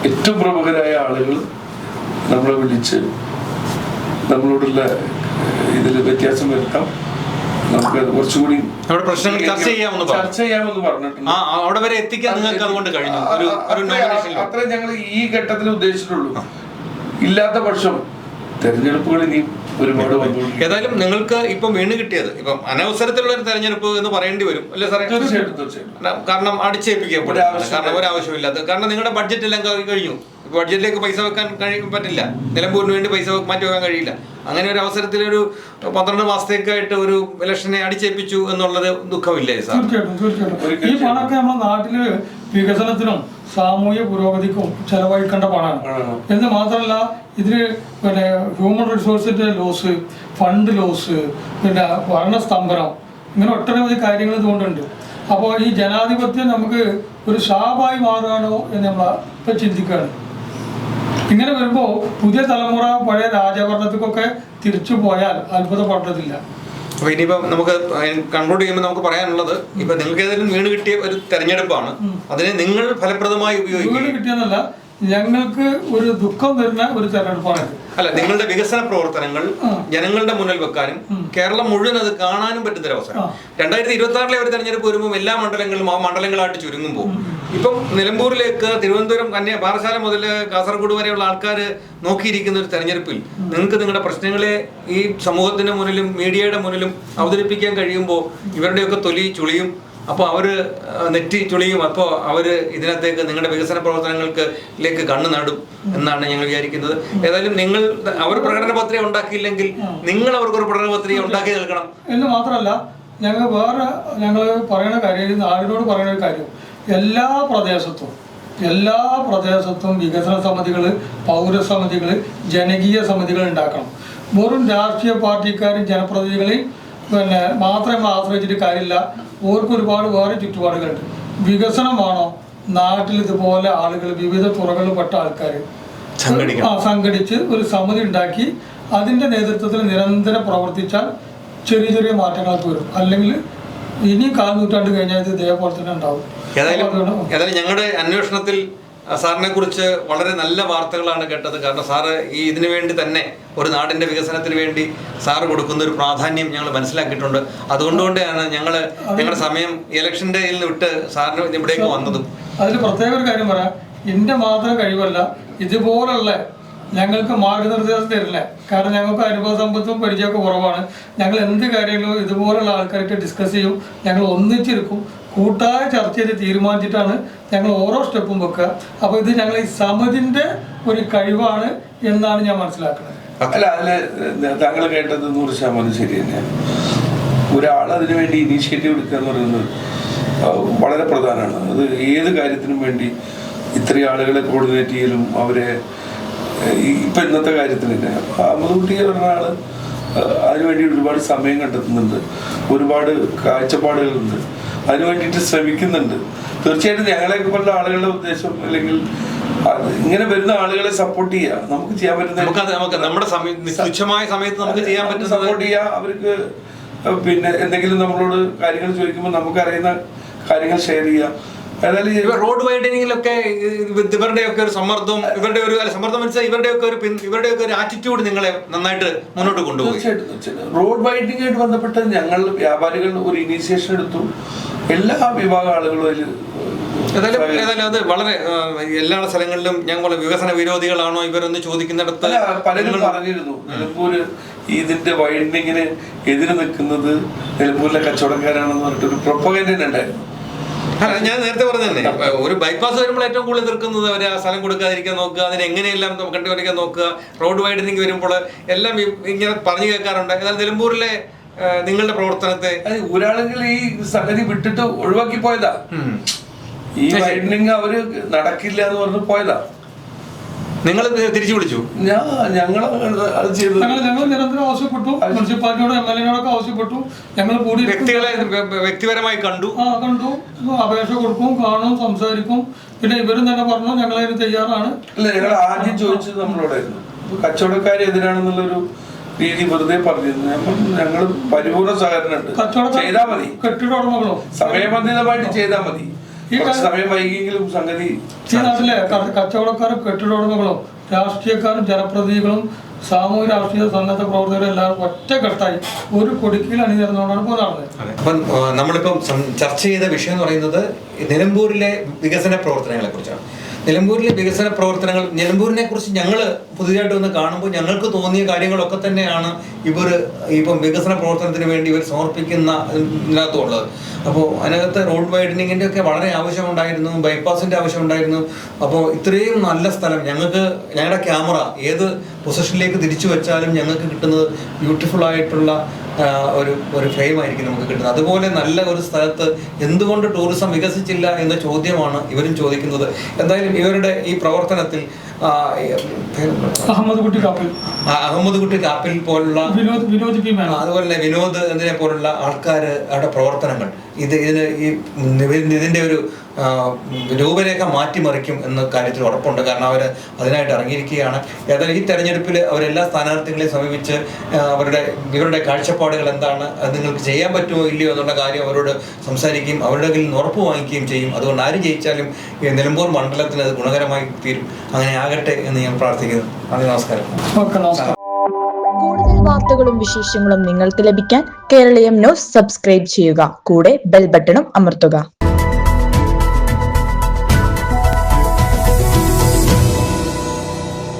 C: ഏറ്റവും പ്രമുഖരായ ആളുകൾ നമ്മളെ വിളിച്ച് നമ്മളോടുള്ള ഇതിൽ വ്യത്യാസം വരുത്താം, നമുക്ക് കുറച്ചുകൂടി
B: നമ്മുടെ പ്രശ്നങ്ങൾ ചർച്ച
C: ചെയ്യാമെന്ന് പറഞ്ഞിട്ടുണ്ട്.
B: അവിടെ വരെ എത്തിക്കാൻ നിങ്ങൾക്ക് അതുകൊണ്ട് കഴിഞ്ഞു.
C: അത്രേ ഞങ്ങൾ ഈ ഘട്ടത്തിൽ ഉദ്ദേശിച്ചിട്ടുള്ളൂ. ഇല്ലാത്ത പക്ഷം തെരഞ്ഞെടുപ്പുകൾ ഇനിയും ഒരുപാട് വന്നുകൊണ്ടിരിക്കും.
B: ഏതായാലും നിങ്ങൾക്ക് ഇപ്പം വീണ് കിട്ടിയത് ഇപ്പം അനവസരത്തിലുള്ള ഒരു തെരഞ്ഞെടുപ്പ് എന്ന് പറയേണ്ടി വരും അല്ലേ സാറേ?
C: തീർച്ചയായിട്ടും.
B: കാരണം അടിച്ചേൽപ്പിക്കപ്പെടും, കാരണം ഒരാവശ്യമില്ലാത്ത, കാരണം നിങ്ങളുടെ ബഡ്ജറ്റ് എല്ലാം കഴിഞ്ഞു. ബഡ്ജറ്റിലേക്ക് പൈസ വെക്കാൻ പറ്റില്ല, നിലമ്പൂരിന് വേണ്ടി പൈസ മാറ്റി വെക്കാൻ കഴിയില്ല. അങ്ങനെ ഒരു അവസരത്തിൽ ഒരു 12 മാസത്തേക്കായിട്ട് ഒരു ഇലക്ഷനെ അടിച്ചേൽപ്പിച്ചു എന്നുള്ളത് ദുഃഖമില്ലേ സാർ?
A: തീർച്ചയായിട്ടും. ഈ പണമൊക്കെ നമ്മുടെ നാട്ടില് വികസനത്തിനും സാമൂഹ്യ പുരോഗതിക്കും ചെലവഴിക്കേണ്ട പണമാണ്. എന്ന് മാത്രമല്ല ഇതിന് പിന്നെ ഹ്യൂമൻ റിസോഴ്സിന്റെ ലോസ്, ഫണ്ട് ലോസ്, പിന്നെ ഭരണസ്തംഭനം, ഇങ്ങനെ ഒട്ടനവധി കാര്യങ്ങൾ ഇതുകൊണ്ടുണ്ട്. അപ്പോൾ ഈ ജനാധിപത്യം നമുക്ക് ഒരു ശാപമായി മാറുകയാണോ എന്ന് നമ്മൾ ഇപ്പം ചിന്തിക്കുകയാണ്. ഇങ്ങനെ വരുമ്പോൾ പുതിയ തലമുറ പഴയ രാജഭരണത്തിക്കൊക്കെ തിരിച്ചു പോയാൽ അത്ഭുതപ്പെടത്തില്ല.
B: അപ്പൊ ഇനിയിപ്പം നമുക്ക് കൺക്ലൂഡ് ചെയ്യുമ്പോൾ നമുക്ക് പറയാനുള്ളത്, ഇപ്പൊ നിങ്ങൾക്ക് ഏതെങ്കിലും വീണ് കിട്ടിയ ഒരു തെരഞ്ഞെടുപ്പാണ്, അതിനെ നിങ്ങൾ ഫലപ്രദമായി ഉപയോഗിക്കുക.
A: വീണ് കിട്ടിയെന്നല്ല, ഞങ്ങൾക്ക് ഒരു ദുഃഖം തരുന്ന ഒരു തെരഞ്ഞെടുപ്പാണ്.
B: അല്ല, നിങ്ങളുടെ വികസന പ്രവർത്തനങ്ങൾ ജനങ്ങളുടെ മുന്നിൽ വെക്കാനും കേരളം മുഴുവൻ അത് കാണാനും പറ്റുന്നൊരവസരം. 2026 ഒരു തെരഞ്ഞെടുപ്പ് വരുമ്പോൾ എല്ലാ മണ്ഡലങ്ങളും ആ മണ്ഡലങ്ങളായിട്ട് ചുരുങ്ങുമ്പോൾ ഇപ്പം നിലമ്പൂരിലേക്ക് തിരുവനന്തപുരം പാറശാല മുതൽ കാസർഗോഡ് വരെയുള്ള ആൾക്കാർ നോക്കിയിരിക്കുന്ന ഒരു തെരഞ്ഞെടുപ്പിൽ നിങ്ങൾക്ക് നിങ്ങളുടെ പ്രശ്നങ്ങളെ ഈ സമൂഹത്തിന്റെ മുന്നിലും മീഡിയയുടെ മുന്നിലും അവതരിപ്പിക്കാൻ കഴിയുമ്പോൾ ഇവരുടെയൊക്കെ തൊലി ചുളിയും, അപ്പോൾ അവര് നെറ്റി ചുളിയും, അപ്പോൾ അവര് ഇതിനകത്തേക്ക് നിങ്ങളുടെ വികസന പ്രവർത്തനങ്ങൾക്ക് കണ്ണു നടും എന്നാണ് ഞങ്ങൾ വിചാരിക്കുന്നത്. ഏതായാലും നിങ്ങൾ അവർ പ്രകടന പത്രിക ഉണ്ടാക്കിയില്ലെങ്കിൽ നിങ്ങൾ അവർക്കൊരു പ്രകടന പത്രിക ഉണ്ടാക്കി നൽകണം
A: എന്ന് മാത്രമല്ല, ഞങ്ങൾ പറയുന്ന കാര്യം, നാടിനോട് പറയുന്ന ഒരു കാര്യം, എല്ലാ പ്രദേശത്തും വികസന സമിതികൾ, പൗരസമിതികൾ, ജനകീയ സമിതികൾ ഉണ്ടാക്കണം. വെറും രാഷ്ട്രീയ പാർട്ടിക്കാരും ജനപ്രതിനിധികളെയും മാത്രം ആശ്രയിച്ചിട്ട് കാര്യമില്ല. ഓർക്ക് ഒരുപാട് വേറെ ചുറ്റുപാടുകളുണ്ട്. വികസനമാണോ നാട്ടിൽ ഇതുപോലെ ആളുകൾ വിവിധ തുറകളിൽപ്പെട്ട ആൾക്കാർ സംഘടിച്ച് ഒരു സമിതി ഉണ്ടാക്കി അതിൻ്റെ നേതൃത്വത്തിൽ നിരന്തരം പ്രവർത്തിച്ചാൽ ചെറിയ മാറ്റങ്ങളൊക്കെ വരും. അല്ലെങ്കിൽ ഇനി 4 നൂറ്റാണ്ട് കഴിഞ്ഞാൽ ഇത് ഇതേപോലെ തന്നെ ഉണ്ടാവും.
B: ഏതായാലും ഞങ്ങളുടെ അന്വേഷണത്തിൽ സാറിനെ കുറിച്ച് വളരെ നല്ല വാർത്തകളാണ് കേട്ടത്. കാരണം സാറ് ഇതിനു വേണ്ടി തന്നെ ഒരു നാടിന്റെ വികസനത്തിന് വേണ്ടി സാറ് കൊടുക്കുന്ന ഒരു പ്രാധാന്യം ഞങ്ങൾ മനസ്സിലാക്കിയിട്ടുണ്ട്. അതുകൊണ്ടുകൊണ്ടാണ് ഞങ്ങളുടെ സമയം ഇലക്ഷൻ്റെ വിട്ട് സാറിന് ഇവിടേക്ക് വന്നതും.
A: അതിൽ പ്രത്യേക ഒരു കാര്യം പറയാം, എൻ്റെ മാത്രം കഴിവല്ല, ഇതുപോലുള്ള ഞങ്ങൾക്ക് മാർഗനിർദ്ദേശം തരില്ല. കാരണം ഞങ്ങൾക്ക് അനുഭവ സമ്പത്തും പരിചയമൊക്കെ കുറവാണ്. ഞങ്ങൾ എന്ത് കാര്യങ്ങളും ഇതുപോലുള്ള ആൾക്കാരായിട്ട് ഡിസ്കസ് ചെയ്യും. ഞങ്ങൾ ഒന്നിച്ചിരിക്കും, കൂട്ടായ ചർച്ച ചെയ്ത് തീരുമാനിച്ചിട്ടാണ് ഞങ്ങൾ ഓരോ സ്റ്റെപ്പും വെക്കുക. അപ്പോൾ ഇത് ഞങ്ങൾ ഈ സമിതിൻ്റെ ഒരു കഴിവാണ് എന്നാണ് ഞാൻ മനസ്സിലാക്കുന്നത്.
C: അല്ല, അതില് താങ്കൾ കേട്ടത് 100% ശരി തന്നെയാണ്. ഒരാൾ അതിനു വേണ്ടി ഇനീഷ്യേറ്റീവ് എടുക്കുക എന്ന് പറയുന്നത് വളരെ പ്രധാനമാണ്. അത് ഏത് കാര്യത്തിനും വേണ്ടി ഇത്രയും ആളുകളെ കോർഡിനേറ്റ് ചെയ്യലും അവരെ ഇപ്പം ഇന്നത്തെ കാര്യത്തിന് തന്നെ അമ്മദുട്ടി പറഞ്ഞ ആള് അതിനുവേണ്ടി ഒരുപാട് സമയം കണ്ടെത്തുന്നുണ്ട്, ഒരുപാട് കാഴ്ചപ്പാടുകളുണ്ട്, അതിനു വേണ്ടിയിട്ട് ശ്രമിക്കുന്നുണ്ട്. തീർച്ചയായിട്ടും ഞങ്ങളെയൊക്കെ പോലുള്ള ആളുകളുടെ ഉദ്ദേശം അല്ലെങ്കിൽ ഇങ്ങനെ വരുന്ന ആളുകളെ സപ്പോർട്ട് ചെയ്യുക, നമുക്ക് ചെയ്യാൻ പറ്റുന്ന
B: നമ്മുടെ തുച്ഛമായ സമയത്ത് നമുക്ക് ചെയ്യാൻ പറ്റുന്ന
C: സപ്പോർട്ട് ചെയ്യുക. അവർക്ക് പിന്നെ എന്തെങ്കിലും നമ്മളോട് കാര്യങ്ങൾ ചോദിക്കുമ്പോൾ നമുക്കറിയുന്ന കാര്യങ്ങൾ ഷെയർ ചെയ്യുക.
B: റോഡ് വൈഡനിങ്ങിലൊക്കെ ഇവരുടെയൊക്കെ ഒരു സമ്മർദ്ദം, സമ്മർദ്ദം മനസ്സിലായി, ഇവരുടെയൊക്കെ ഒരു ആറ്റിറ്റ്യൂഡ് നിങ്ങളെ നന്നായിട്ട് മുന്നോട്ട് കൊണ്ടുപോയി.
C: തീർച്ചയായിട്ടും റോഡ് വൈഡനിങ്ങായിട്ട് ബന്ധപ്പെട്ട് ഞങ്ങൾ വ്യാപാരികൾ ഒരു ഇനീഷ്യേഷൻ എടുത്തു. എല്ലാ വിഭാഗം ആളുകളും അതിൽ
B: ഏതായാലും അത് വളരെ എല്ലാ സ്ഥലങ്ങളിലും ഞങ്ങൾ വികസന വിരോധികളാണോ ഇവരൊന്ന് ചോദിക്കുന്നിടത്ത്
C: പലരും പറഞ്ഞിരുന്നു നിലമ്പൂര് ഇതിന്റെ വൈഡനിങ്ങിന് എതിര് നിൽക്കുന്നത് നിലമ്പൂരിലെ കച്ചവടക്കാരാണെന്ന് പറഞ്ഞിട്ടൊരു പ്രൊപ്പഗൻഡ ഉണ്ടായിരുന്നു.
B: ഞാൻ നേരത്തെ പറഞ്ഞു തന്നെ, ഒരു ബൈപ്പാസ് വരുമ്പോൾ ഏറ്റവും കൂടുതൽ എതിർക്കുന്നത് അവരെ ആ സ്ഥലം കൊടുക്കാതിരിക്കാൻ നോക്കുക, അതിന് എങ്ങനെയെല്ലാം കണ്ടുപിടിക്കാൻ നോക്കുക. റോഡ് വൈഡനിങ് വരുമ്പോൾ എല്ലാം ഇങ്ങനെ പറഞ്ഞു കേൾക്കാറുണ്ട്. എന്നാൽ നിലമ്പൂരിലെ നിങ്ങളുടെ പ്രവർത്തനത്തെ
C: ഒരാളെങ്കിൽ ഈ സംഗതി വിട്ടിട്ട് ഒഴിവാക്കി പോയതാ. ഈ വൈഡനിങ് അവര് നടക്കില്ല എന്ന് പറഞ്ഞ് പോയതാ.
B: നിങ്ങൾ തിരിച്ചു വിളിച്ചു?
C: ഞങ്ങൾ
A: നിരന്തരം ആവശ്യപ്പെട്ടു, മുനിസിപ്പാലിറ്റിയോട് MLA-നോടൊക്കെ ആവശ്യപ്പെട്ടു. ഞങ്ങൾ കൂടി
B: വ്യക്തിപരമായി കണ്ടു,
A: അപേക്ഷ കൊടുക്കും, കാണും, സംസാരിക്കും. പിന്നെ ഇവരും തന്നെ പറഞ്ഞു ഞങ്ങളതിന് തയ്യാറാണ്.
C: അല്ല, ഞങ്ങൾ ആദ്യം ചോദിച്ചത് നമ്മളോടായിരുന്നു, കച്ചവടക്കാര് എതിരാണെന്നുള്ളൊരു രീതി വെറുതെ പറഞ്ഞിരുന്നു. ഞങ്ങൾ പരിപൂർണ്ണ സഹകരണം ചെയ്താൽ മതി,
A: കെട്ടിട ഉടമകളോ
C: സമയബന്ധിതമായിട്ട് ചെയ്താൽ മതി. സമയം വൈകിയെങ്കിലും സംഗതി
A: ഈ നാട്ടിലെ കച്ചവടക്കാരും കെട്ടിട ഉടമകളോ രാഷ്ട്രീയക്കാരും ജനപ്രതിനിധികളും സാമൂഹ്യ രാഷ്ട്രീയ സന്നദ്ധ പ്രവർത്തകരും എല്ലാവരും ഒറ്റക്കെട്ടായി ഒരു കൊടിക്കീഴിൽ അണിനിരന്നുകൊണ്ടാണ് ഇപ്പോൾ നടന്നത്.
B: അപ്പം നമ്മളിപ്പം ചർച്ച ചെയ്ത വിഷയം എന്ന് പറയുന്നത് നിലമ്പൂരിലെ വികസന പ്രവർത്തനങ്ങളെ കുറിച്ചാണ്. നിലമ്പൂരിലെ വികസന പ്രവർത്തനങ്ങൾ, നിലമ്പൂരിനെ കുറിച്ച് ഞങ്ങൾ പുതിയതായിട്ട് വന്ന് കാണുമ്പോൾ ഞങ്ങൾക്ക് തോന്നിയ കാര്യങ്ങളൊക്കെ തന്നെയാണ് ഇവർ ഇപ്പം വികസന പ്രവർത്തനത്തിന് വേണ്ടി ഇവർ സമർപ്പിക്കുന്ന ഇതിനകത്തുള്ളത്. അപ്പോൾ അതിനകത്ത് റോഡ് വൈഡനിങ്ങിൻ്റെ ഒക്കെ വളരെ ആവശ്യമുണ്ടായിരുന്നു, ബൈപ്പാസിൻ്റെ ആവശ്യമുണ്ടായിരുന്നു. അപ്പോൾ ഇത്രയും നല്ല സ്ഥലം ഞങ്ങൾക്ക്, ഞങ്ങളുടെ ക്യാമറ ഏത് പൊസിഷനിലേക്ക് തിരിച്ചു വെച്ചാലും ഞങ്ങൾക്ക് കിട്ടുന്നത് ബ്യൂട്ടിഫുൾ ആയിട്ടുള്ള ഒരു ഫ്രെയിം ആയിരിക്കും നമുക്ക് കിട്ടുന്നത്. അതുപോലെ നല്ല ഒരു സ്ഥലത്ത് എന്തുകൊണ്ട് ടൂറിസം വികസിച്ചില്ല എന്ന ചോദ്യമാണ് ഇവരും ചോദിക്കുന്നത്. എന്തായാലും ഇവരുടെ ഈ പ്രവർത്തനത്തിൽ
A: അഹമ്മദ് കുട്ടി കാപ്പിൽ പോലുള്ള
B: അതുപോലെ തന്നെ വിനോദ് എന്നതിനെ പോലുള്ള ആൾക്കാർ അവരുടെ പ്രവർത്തനങ്ങൾ ഇതിന്റെ ഒരു രൂപരേഖ മാറ്റിമറിക്കും എന്ന കാര്യത്തിൽ ഉറപ്പുണ്ട്. കാരണം അവർ അതിനായിട്ട് ഇറങ്ങിയിരിക്കുകയാണ്. ഏതായാലും ഈ തെരഞ്ഞെടുപ്പിൽ അവരെല്ലാ സ്ഥാനാർത്ഥികളെയും സമീപിച്ച് ഇവരുടെ കാഴ്ചപ്പാടുകൾ എന്താണ്, അത് നിങ്ങൾക്ക് ചെയ്യാൻ പറ്റുമോ ഇല്ലയോ എന്നുള്ള കാര്യം അവരോട് സംസാരിക്കുകയും അവരുടെ കയ്യിൽ നിന്ന് ഉറപ്പ് വാങ്ങിക്കുകയും ചെയ്യും. അതുകൊണ്ട് ആര് ജയിച്ചാലും നിലമ്പൂർ മണ്ഡലത്തിന് അത് ഗുണകരമായി തീരും. അങ്ങനെ ആകട്ടെ എന്ന് ഞാൻ പ്രാർത്ഥിക്കുന്നു. നമസ്കാരം.
E: കൂടുതൽ വാർത്തകളും വിശേഷങ്ങളും നിങ്ങൾക്ക് ലഭിക്കാൻ കേരളീയം ന്യൂസ് സബ്സ്ക്രൈബ് ചെയ്യുക. കൂടെ ബെൽ ബട്ടണും അമർത്തുക.